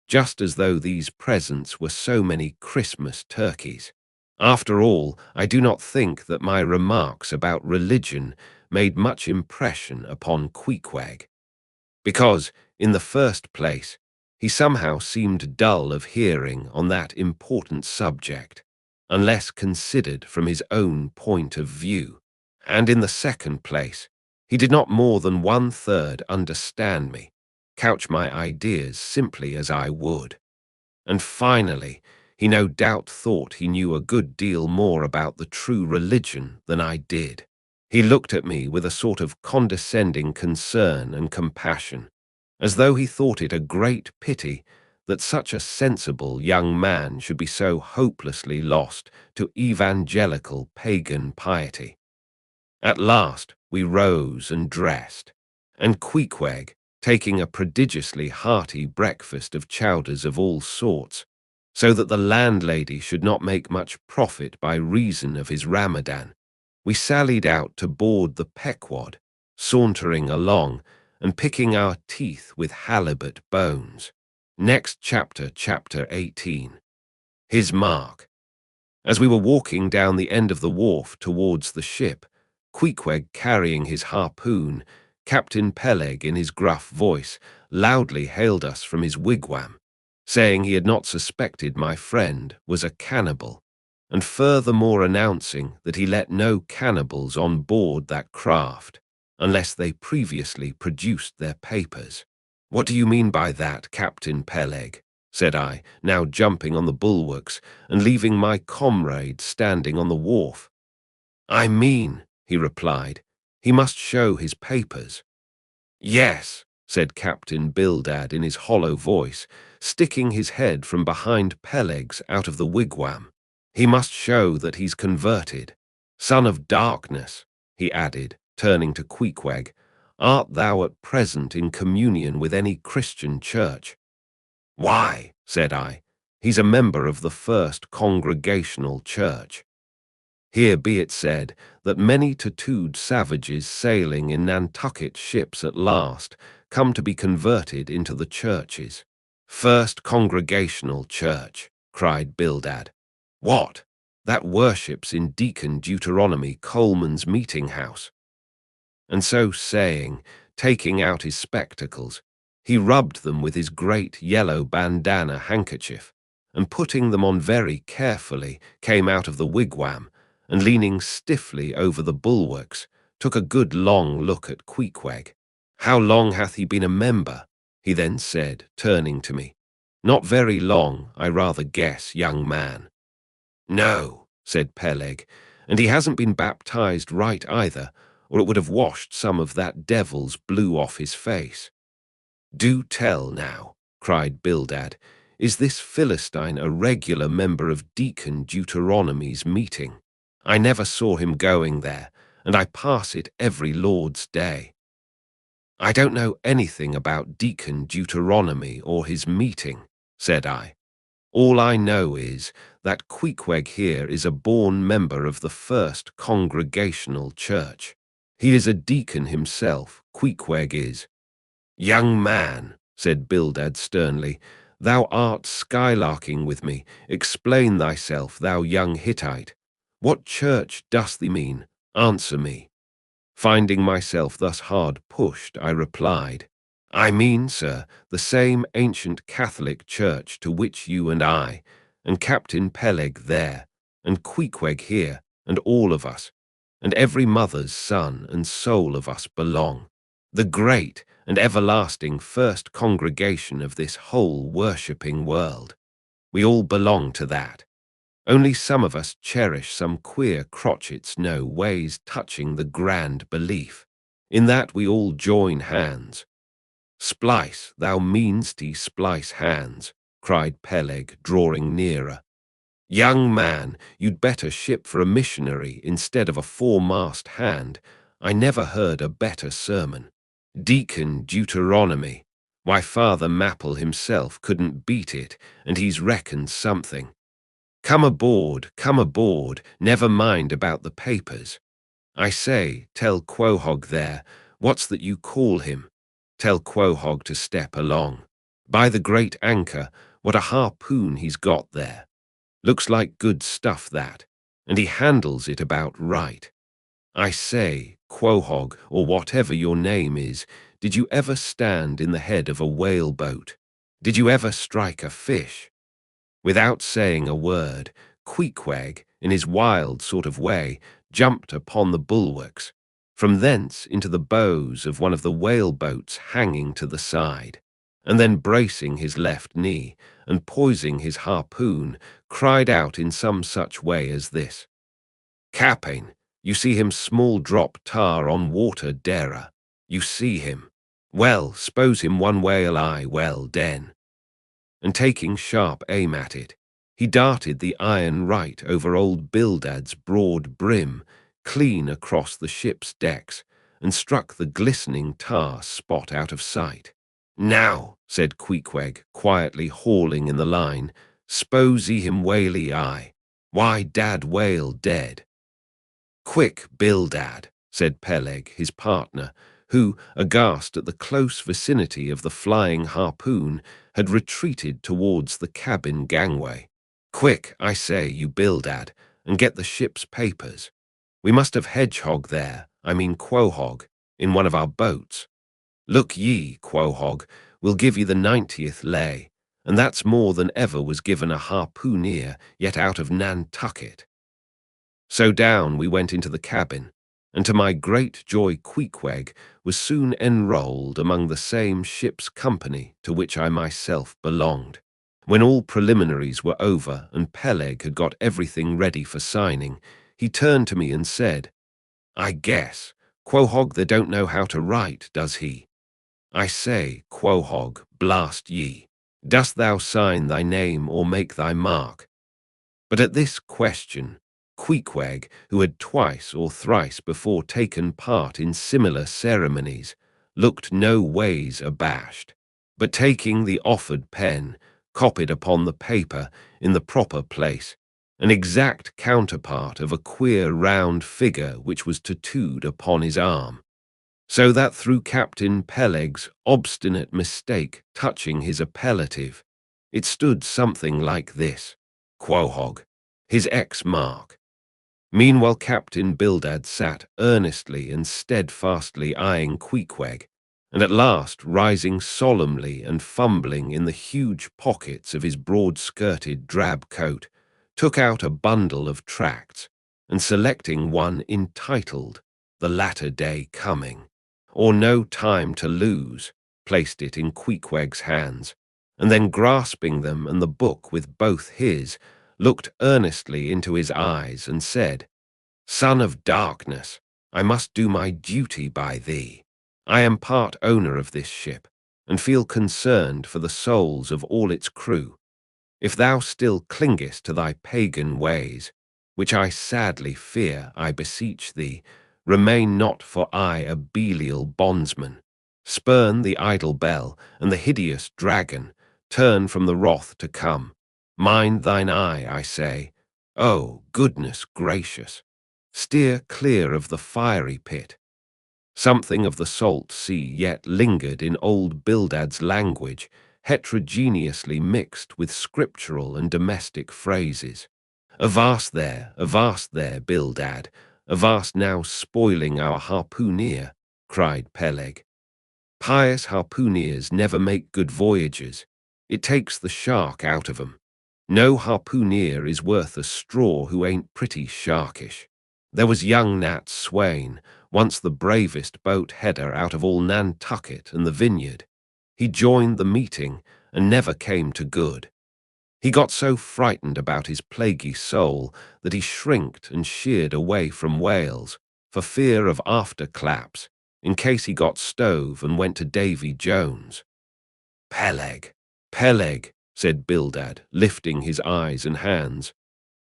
just as though these presents were so many Christmas turkeys. After all, I do not think that my remarks about religion made much impression upon Queequeg, because, in the first place, he somehow seemed dull of hearing on that important subject, unless considered from his own point of view, and in the second place, he did not more than 1/3 understand me, couch my ideas simply as I would. And finally, he no doubt thought he knew a good deal more about the true religion than I did. He looked at me with a sort of condescending concern and compassion, as though he thought it a great pity that such a sensible young man should be so hopelessly lost to evangelical pagan piety. At last we rose and dressed, and Queequeg, taking a prodigiously hearty breakfast of chowders of all sorts, so that the landlady should not make much profit by reason of his Ramadan. We sallied out to board the Pequod, sauntering along and picking our teeth with halibut bones. Next chapter, chapter 18. His mark. As we were walking down the end of the wharf towards the ship, Queequeg carrying his harpoon, Captain Peleg in his gruff voice loudly hailed us from his wigwam, saying he had not suspected my friend was a cannibal, and furthermore announcing that he let no cannibals on board that craft, unless they previously produced their papers. "What do you mean by that, Captain Peleg?" said I, now jumping on the bulwarks and leaving my comrade standing on the wharf. "I mean," he replied, "he must show his papers." "Yes," said Captain Bildad in his hollow voice, sticking his head from behind Peleg's out of the wigwam. "He must show that he's converted. Son of darkness," he added, turning to Queequeg, "art thou at present in communion with any Christian church?" "Why," said I, "he's a member of the First Congregational Church." Here be it said that many tattooed savages sailing in Nantucket ships at last come to be converted into the churches. "First Congregational Church," cried Bildad. "What? That worships in Deacon Deuteronomy Coleman's meeting house." And so saying, taking out his spectacles, he rubbed them with his great yellow bandana handkerchief, and putting them on very carefully, came out of the wigwam, and leaning stiffly over the bulwarks, took a good long look at Queequeg. "How long hath he been a member?" he then said, turning to me. "Not very long, I rather guess, young man." "No," said Peleg, "and he hasn't been baptized right either, or it would have washed some of that devil's blue off his face." "Do tell now," cried Bildad, "is this Philistine a regular member of Deacon Deuteronomy's meeting? I never saw him going there, and I pass it every Lord's Day." "I don't know anything about Deacon Deuteronomy or his meeting," said I. "All I know is that Queequeg here is a born member of the First Congregational Church. He is a deacon himself, Queequeg is." "Young man," said Bildad sternly, "thou art skylarking with me. Explain thyself, thou young Hittite. What church dost thee mean? Answer me." Finding myself thus hard pushed, I replied, "I mean, sir, the same ancient Catholic church to which you and I, and Captain Peleg there, and Queequeg here, and all of us, and every mother's son and soul of us belong. The great and everlasting first congregation of this whole worshipping world. We all belong to that. Only some of us cherish some queer crotchets no ways touching the grand belief. In that we all join hands." "Splice, thou meansty splice hands," cried Peleg, drawing nearer. "Young man, you'd better ship for a missionary instead of a foremast hand. I never heard a better sermon. Deacon Deuteronomy. Why, Father Mapple himself couldn't beat it, and he's reckoned something. Come aboard, never mind about the papers. I say, tell Quohog there, what's that you call him? Tell Quohog to step along. By the great anchor, what a harpoon he's got there. Looks like good stuff that, and he handles it about right. I say, Quohog, or whatever your name is, did you ever stand in the head of a whaleboat? Did you ever strike a fish?" Without saying a word, Queequeg, in his wild sort of way, jumped upon the bulwarks, from thence into the bows of one of the whaleboats hanging to the side, and then bracing his left knee, and poising his harpoon, cried out in some such way as this: "Captain, you see him small drop tar on water dera. You see him. Well, s'pose him one whale eye well den." And taking sharp aim at it, he darted the iron right over old Bildad's broad brim, clean across the ship's decks, and struck the glistening tar spot out of sight. Now, said Queequeg, quietly hauling in the line, "'spose ye him whaley I. Why, Dad whale dead." "Quick, Bildad," said Peleg, his partner, who, aghast at the close vicinity of the flying harpoon, had retreated towards the cabin gangway. "Quick, I say, you Bildad, and get the ship's papers. We must have Hedgehog there, Quohog, in one of our boats. Look ye, Quohog, we'll give ye the 90th lay, and that's more than ever was given a harpooneer yet out of Nantucket." So down we went into the cabin, and to my great joy Queequeg was soon enrolled among the same ship's company to which I myself belonged. When all preliminaries were over and Peleg had got everything ready for signing, he turned to me and said, "I guess, Quohog they don't know how to write, does he? I say, Quohog, blast ye, dost thou sign thy name or make thy mark?" But at this question, Queequeg, who had twice or thrice before taken part in similar ceremonies, looked no ways abashed, but taking the offered pen, copied upon the paper in the proper place, an exact counterpart of a queer round figure which was tattooed upon his arm, so that through Captain Peleg's obstinate mistake touching his appellative, it stood something like this: Quohog, his X-mark. Meanwhile Captain Bildad sat earnestly and steadfastly eyeing Queequeg, and at last rising solemnly and fumbling in the huge pockets of his broad-skirted drab coat, took out a bundle of tracts, and selecting one entitled "The Latter Day Coming," or "No Time to Lose," placed it in Queequeg's hands, and then grasping them and the book with both his, looked earnestly into his eyes and said, "Son of darkness, I must do my duty by thee. I am part owner of this ship, and feel concerned for the souls of all its crew. If thou still clingest to thy pagan ways, which I sadly fear, I beseech thee, remain not for I a Belial bondsman. Spurn the idle bell and the hideous dragon, turn from the wrath to come. Mind thine eye, I say. Oh, goodness gracious! Steer clear of the fiery pit." Something of the salt sea yet lingered in old Bildad's language, heterogeneously mixed with scriptural and domestic phrases. Avast there, Bildad, avast now spoiling our harpooneer," cried Peleg. "Pious harpooneers never make good voyagers. It takes the shark out of 'em. No harpooneer is worth a straw who ain't pretty sharkish. There was young Nat Swain, once the bravest boat header out of all Nantucket and the Vineyard. He joined the meeting and never came to good. He got so frightened about his plaguey soul that he shrinked and sheered away from whales for fear of after-claps, in case he got stove and went to Davy Jones." "Peleg, Peleg," said Bildad, lifting his eyes and hands,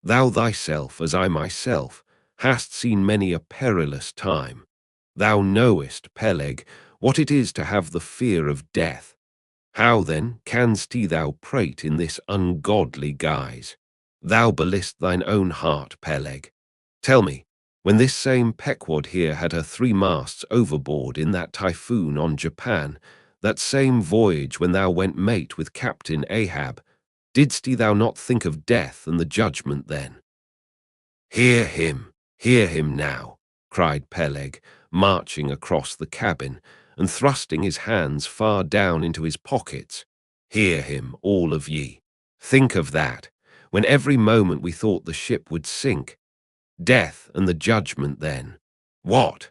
"thou thyself, as I myself, hast seen many a perilous time. Thou knowest, Peleg, what it is to have the fear of death. How, then, canst thou prate in this ungodly guise? Thou beliest thine own heart, Peleg. Tell me, when this same Pequod here had her 3 masts overboard in that typhoon on Japan, that same voyage when thou went mate with Captain Ahab, didst thou not think of death and the judgment then?" Hear him now," cried Peleg, marching across the cabin and thrusting his hands far down into his pockets. "Hear him, all of ye. Think of that, when every moment we thought the ship would sink. Death and the judgment then. What?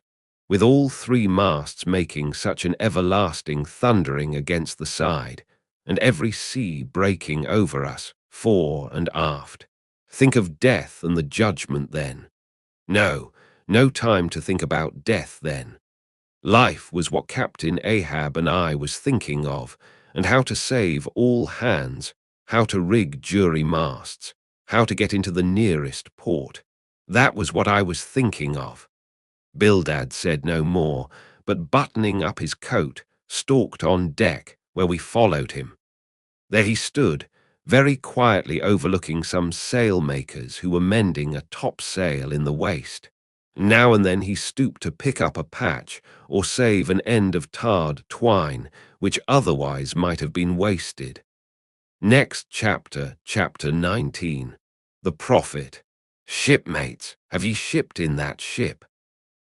With all 3 masts making such an everlasting thundering against the side, and every sea breaking over us, fore and aft. Think of death and the judgment then. No, no time to think about death then. Life was what Captain Ahab and I was thinking of, and how to save all hands, how to rig jury masts, how to get into the nearest port. That was what I was thinking of." Bildad said no more, but buttoning up his coat, stalked on deck where we followed him. There he stood, very quietly overlooking some sailmakers who were mending a topsail in the waist. Now and then he stooped to pick up a patch or save an end of tarred twine, which otherwise might have been wasted. Next chapter, chapter 19. The Prophet. Shipmates, have ye shipped in that ship?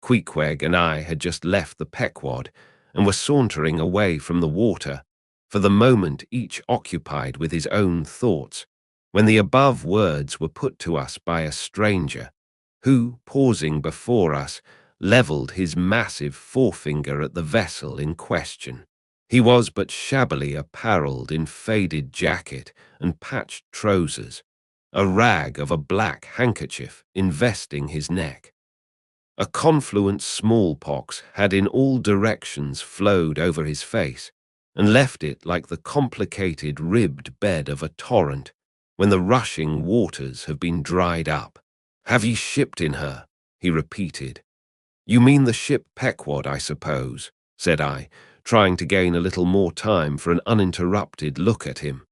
Queequeg and I had just left the Pequod and were sauntering away from the water, for the moment each occupied with his own thoughts, when the above words were put to us by a stranger, who, pausing before us, levelled his massive forefinger at the vessel in question. He was but shabbily apparelled in faded jacket and patched trousers, a rag of a black handkerchief investing his neck. A confluent smallpox had in all directions flowed over his face, and left it like the complicated ribbed bed of a torrent when the rushing waters have been dried up. "Have ye shipped in her?" he repeated. "You mean the ship Pequod, I suppose," said I, trying to gain a little more time for an uninterrupted look at him.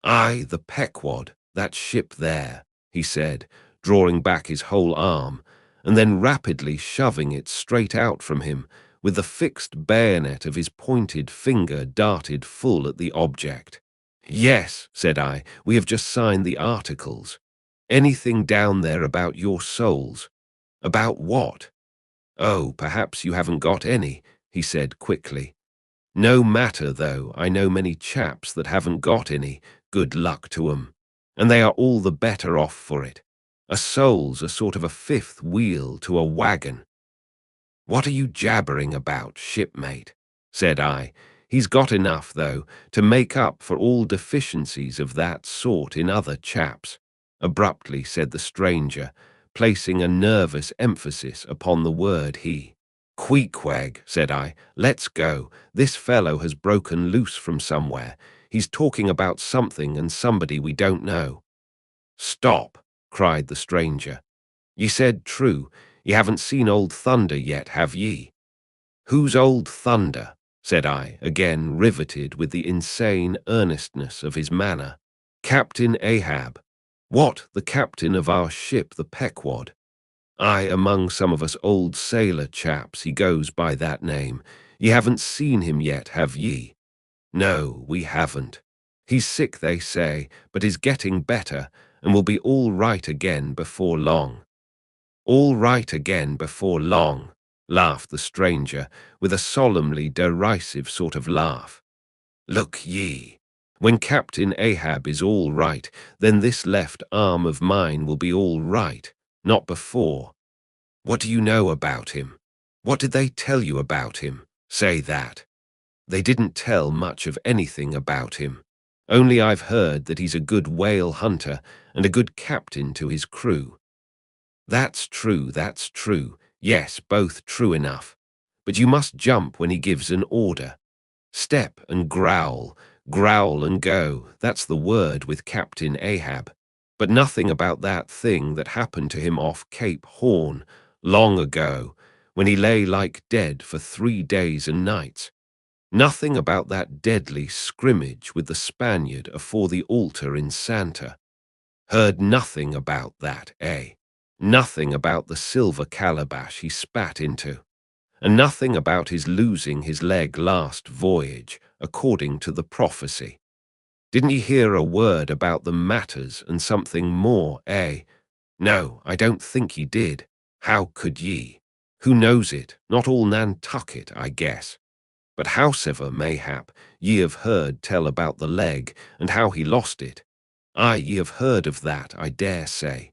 "Aye, the Pequod, that ship there," he said, drawing back his whole arm, and then rapidly shoving it straight out from him, with the fixed bayonet of his pointed finger darted full at the object. "Yes," said I, "we have just signed the articles. Anything down there about your souls?" "About what?" "Oh, perhaps you haven't got any," he said quickly. "No matter, though, I know many chaps that haven't got any, good luck to 'em, and they are all the better off for it. A soul's a sort of a fifth wheel to a wagon." "What are you jabbering about, shipmate?" said I. "He's got enough, though, to make up for all deficiencies of that sort in other chaps," abruptly said the stranger, placing a nervous emphasis upon the word he. "Queequeg," said I, "let's go. This fellow has broken loose from somewhere. He's talking about something and somebody we don't know." "Stop," cried the stranger. "Ye said true. Ye haven't seen Old Thunder yet, have ye?" "Who's Old Thunder?" said I, again riveted with the insane earnestness of his manner. "Captain Ahab." "What, the captain of our ship, the Pequod?" "Aye, among some of us old sailor chaps he goes by that name. Ye haven't seen him yet, have ye?" "No, we haven't. He's sick, they say, but is getting better, and will be all right again before long." "All right again before long," laughed the stranger, with a solemnly derisive sort of laugh. "Look ye, when Captain Ahab is all right, then this left arm of mine will be all right, not before. What do you know about him? What did they tell you about him? Say that." "They didn't tell much of anything about him. Only I've heard that he's a good whale hunter and a good captain to his crew." That's true, that's true. Yes, both true enough. But you must jump when he gives an order. Step and growl, growl and go. That's the word with Captain Ahab. But nothing about that thing that happened to him off Cape Horn long ago, when he lay like dead for 3 days and nights. Nothing about that deadly scrimmage with the Spaniard afore the altar in Santa. Heard nothing about that, eh? Nothing about the silver calabash he spat into, and nothing about his losing his leg last voyage, according to the prophecy. Didn't ye hear a word about the matters and something more, eh? No, I don't think ye did. How could ye? Who knows it? Not all Nantucket, I guess. But howsever, mayhap, ye have heard tell about the leg and how he lost it. Aye, ye have heard of that, I dare say.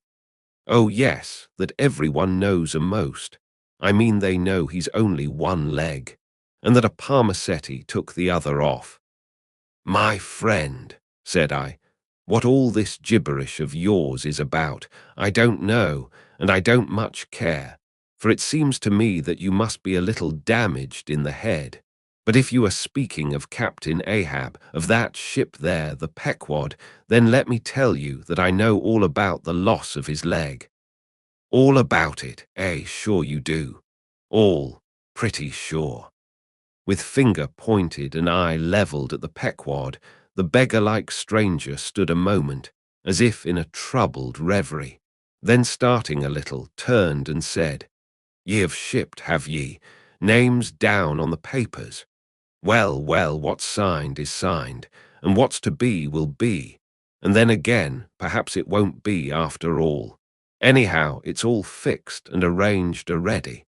Oh yes, that everyone knows a'most. I mean they know he's only one leg, and that a Parmacetti took the other off. "My friend," said I, "what all this gibberish of yours is about, I don't know, and I don't much care, for it seems to me that you must be a little damaged in the head. But if you are speaking of Captain Ahab, of that ship there, the Pequod, then let me tell you that I know all about the loss of his leg." "All about it, eh? Sure you do." "All, pretty sure." With finger pointed and eye levelled at the Pequod, the beggar-like stranger stood a moment, as if in a troubled reverie. Then starting a little, turned and said, "Ye have shipped, have ye? Names down on the papers? Well, well, what's signed is signed, and what's to be will be. And then again, perhaps it won't be after all. Anyhow, it's all fixed and arranged already,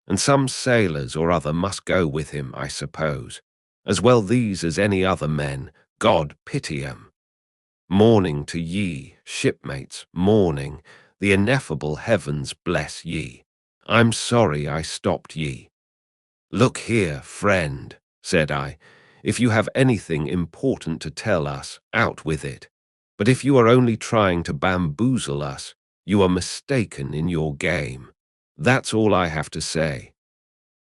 and some sailors or other must go with him, I suppose. As well these as any other men, God pity 'em. Morning to ye, shipmates, morning, the ineffable heavens bless ye. I'm sorry I stopped ye." "Look here, friend," said I, "if you have anything important to tell us, out with it. But if you are only trying to bamboozle us, you are mistaken in your game. That's all I have to say."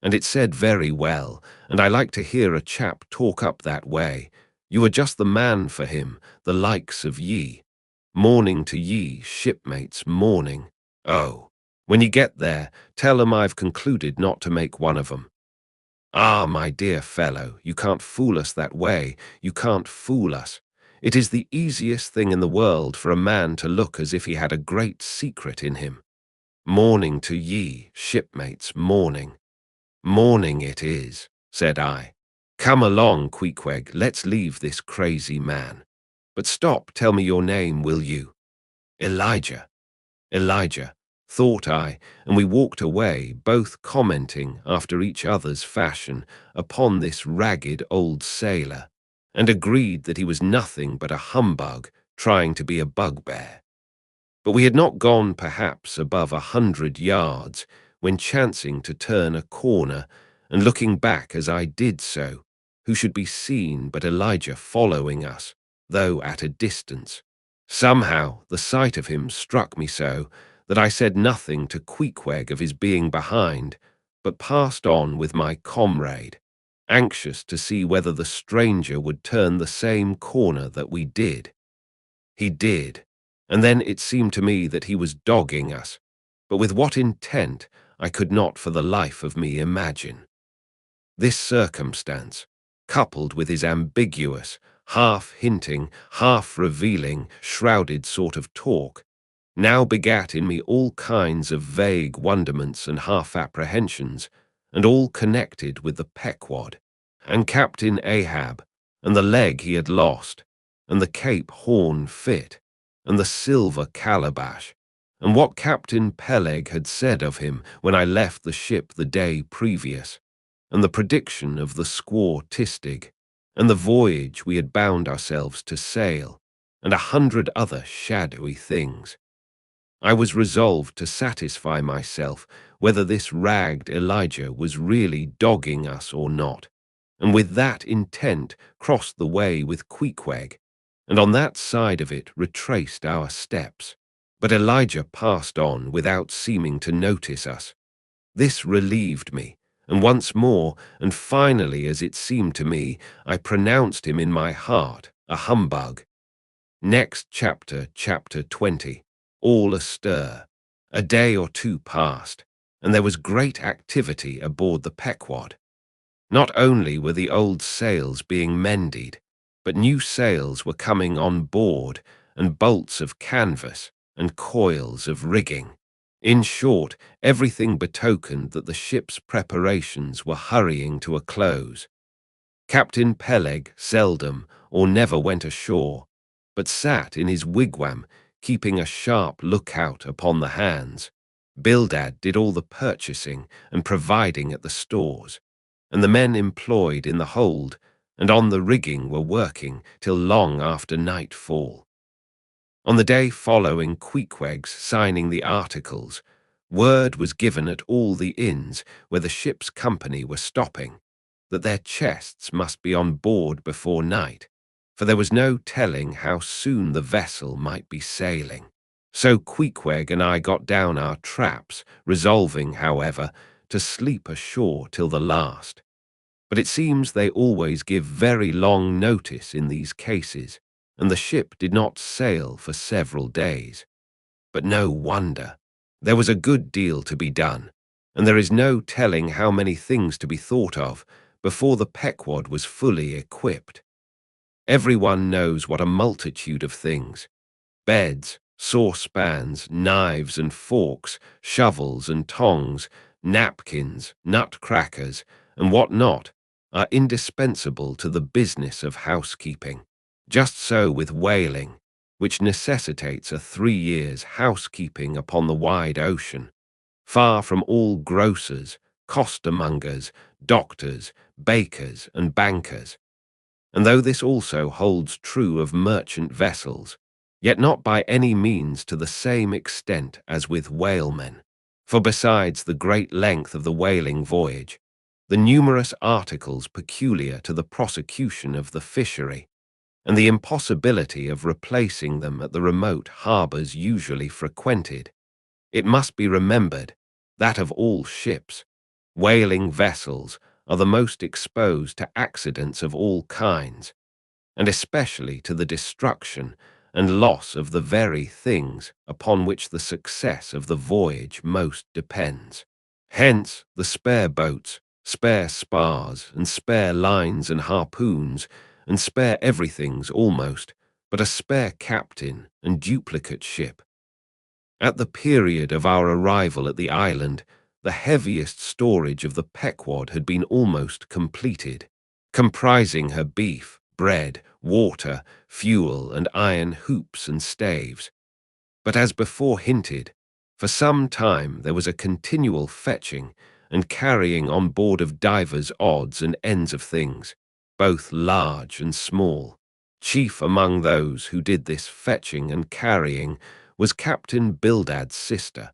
And it said very well, and I like to hear a chap talk up that way. You are just the man for him, the likes of ye. Morning to ye, shipmates, morning. Oh, when you get there, tell 'em I've concluded not to make one of 'em. "Ah, my dear fellow, you can't fool us that way. You can't fool us. It is the easiest thing in the world for a man to look as if he had a great secret in him. Morning to ye, shipmates, morning." "Morning it is," said I. "Come along, Queequeg, let's leave this crazy man. But stop, tell me your name, will you?" "Elijah." "Elijah," thought I, and we walked away, both commenting, after each other's fashion, upon this ragged old sailor, and agreed that he was nothing but a humbug trying to be a bugbear. But we had not gone perhaps above 100 yards when, chancing to turn a corner, and looking back as I did so, who should be seen but Elijah following us, though at a distance. Somehow the sight of him struck me so that I said nothing to Queequeg of his being behind, but passed on with my comrade, anxious to see whether the stranger would turn the same corner that we did. He did, and then it seemed to me that he was dogging us, but with what intent I could not for the life of me imagine. This circumstance, coupled with his ambiguous, half-hinting, half-revealing, shrouded sort of talk, now begat in me all kinds of vague wonderments and half-apprehensions, and all connected with the Pequod, and Captain Ahab, and the leg he had lost, and the Cape Horn fit, and the silver calabash, and what Captain Peleg had said of him when I left the ship the day previous, and the prediction of the squaw Tistig, and the voyage we had bound ourselves to sail, and 100 other shadowy things. I was resolved to satisfy myself whether this ragged Elijah was really dogging us or not, and with that intent crossed the way with Queequeg, and on that side of it retraced our steps. But Elijah passed on without seeming to notice us. This relieved me, and once more, and finally as it seemed to me, I pronounced him in my heart a humbug. Next chapter, chapter 20, all astir. A day or two passed, and there was great activity aboard the Pequod. Not only were the old sails being mended, but new sails were coming on board, and bolts of canvas, and coils of rigging. In short, everything betokened that the ship's preparations were hurrying to a close. Captain Peleg seldom or never went ashore, but sat in his wigwam, keeping a sharp lookout upon the hands. Bildad did all the purchasing and providing at the stores, and the men employed in the hold and on the rigging were working till long after nightfall. On the day following Queequeg's signing the articles, word was given at all the inns where the ship's company were stopping that their chests must be on board before night, for there was no telling how soon the vessel might be sailing. So Queequeg and I got down our traps, resolving, however, to sleep ashore till the last. But it seems they always give very long notice in these cases, and the ship did not sail for several days. But no wonder. There was a good deal to be done, and there is no telling how many things to be thought of, before the Pequod was fully equipped. Everyone knows what a multitude of things: beds, saucepans, knives and forks, shovels and tongs, napkins, nutcrackers, and what not, are indispensable to the business of housekeeping. Just so with whaling, which necessitates a 3 years' housekeeping upon the wide ocean, far from all grocers, costermongers, doctors, bakers, and bankers. And though this also holds true of merchant vessels, yet not by any means to the same extent as with whalemen. For besides the great length of the whaling voyage, the numerous articles peculiar to the prosecution of the fishery, and the impossibility of replacing them at the remote harbours usually frequented, it must be remembered that of all ships, whaling vessels are the most exposed to accidents of all kinds, and especially to the destruction and loss of the very things upon which the success of the voyage most depends. Hence the spare boats, spare spars, and spare lines and harpoons, and spare everything's almost, but a spare captain and duplicate ship. At the period of our arrival at the island, the heaviest storage of the Pequod had been almost completed, comprising her beef, bread, water, fuel, and iron hoops and staves. But as before hinted, for some time there was a continual fetching and carrying on board of divers odds and ends of things, both large and small. Chief among those who did this fetching and carrying was Captain Bildad's sister,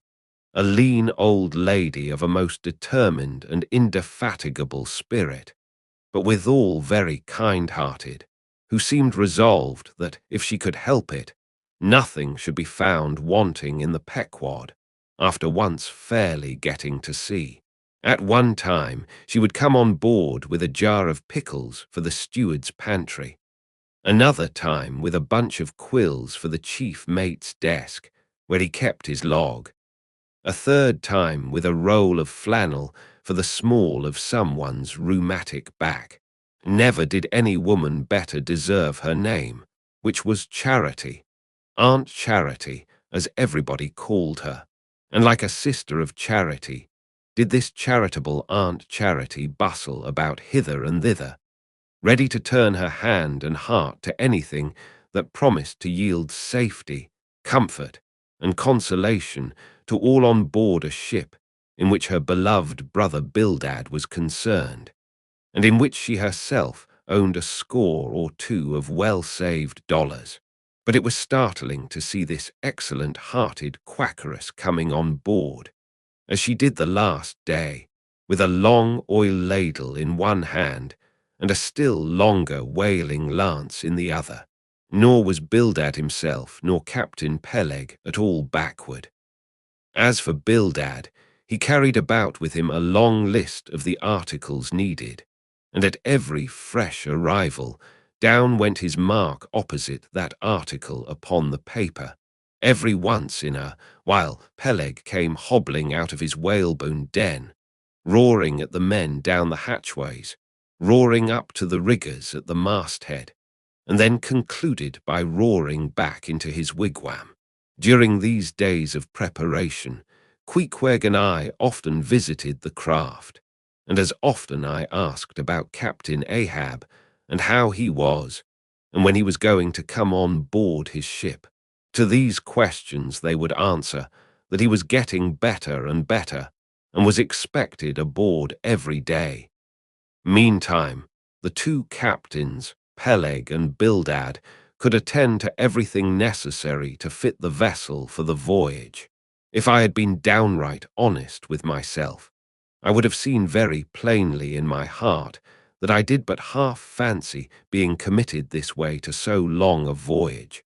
a lean old lady of a most determined and indefatigable spirit, but withal very kind-hearted, who seemed resolved that, if she could help it, nothing should be found wanting in the Pequod, after once fairly getting to sea. At one time she would come on board with a jar of pickles for the steward's pantry, another time with a bunch of quills for the chief mate's desk, where he kept his log, a third time with a roll of flannel for the small of someone's rheumatic back. Never did any woman better deserve her name, which was Charity, Aunt Charity, as everybody called her. And like a sister of Charity, did this charitable Aunt Charity bustle about hither and thither, ready to turn her hand and heart to anything that promised to yield safety, comfort, and consolation to all on board a ship in which her beloved brother Bildad was concerned, and in which she herself owned a score or two of well-saved dollars. But it was startling to see this excellent-hearted quackeress coming on board, as she did the last day, with a long oil ladle in one hand and a still longer whaling lance in the other. Nor was Bildad himself nor Captain Peleg at all backward. As for Bildad, he carried about with him a long list of the articles needed, and at every fresh arrival, down went his mark opposite that article upon the paper, every once in a while Peleg came hobbling out of his whalebone den, roaring at the men down the hatchways, roaring up to the riggers at the masthead, and then concluded by roaring back into his wigwam. During these days of preparation, Queequeg and I often visited the craft, and as often I asked about Captain Ahab and how he was, and when he was going to come on board his ship. To these questions they would answer that he was getting better and better, and was expected aboard every day. Meantime, the two captains, Peleg and Bildad, could attend to everything necessary to fit the vessel for the voyage. If I had been downright honest with myself, I would have seen very plainly in my heart that I did but half fancy being committed this way to so long a voyage,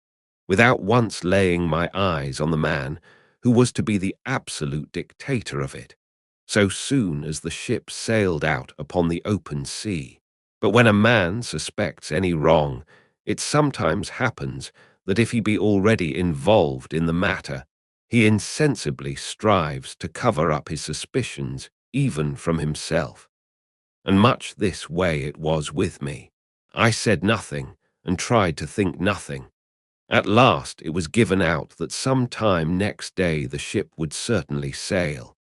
without once laying my eyes on the man who was to be the absolute dictator of it, so soon as the ship sailed out upon the open sea. But when a man suspects any wrong, it sometimes happens that if he be already involved in the matter, he insensibly strives to cover up his suspicions even from himself. and much this way it was with me. I said nothing, and tried to think nothing. At last it was given out that some time next day the ship would certainly sail.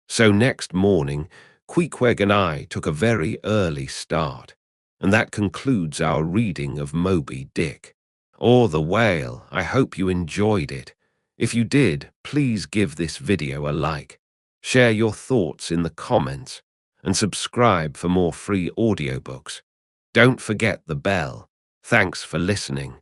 So next morning, Queequeg and I took a very early start, and that concludes our reading of Moby Dick, or The Whale. I hope you enjoyed it. If you did, please give this video a like, share your thoughts in the comments, and subscribe for more free audiobooks. Don't forget the bell. Thanks for listening.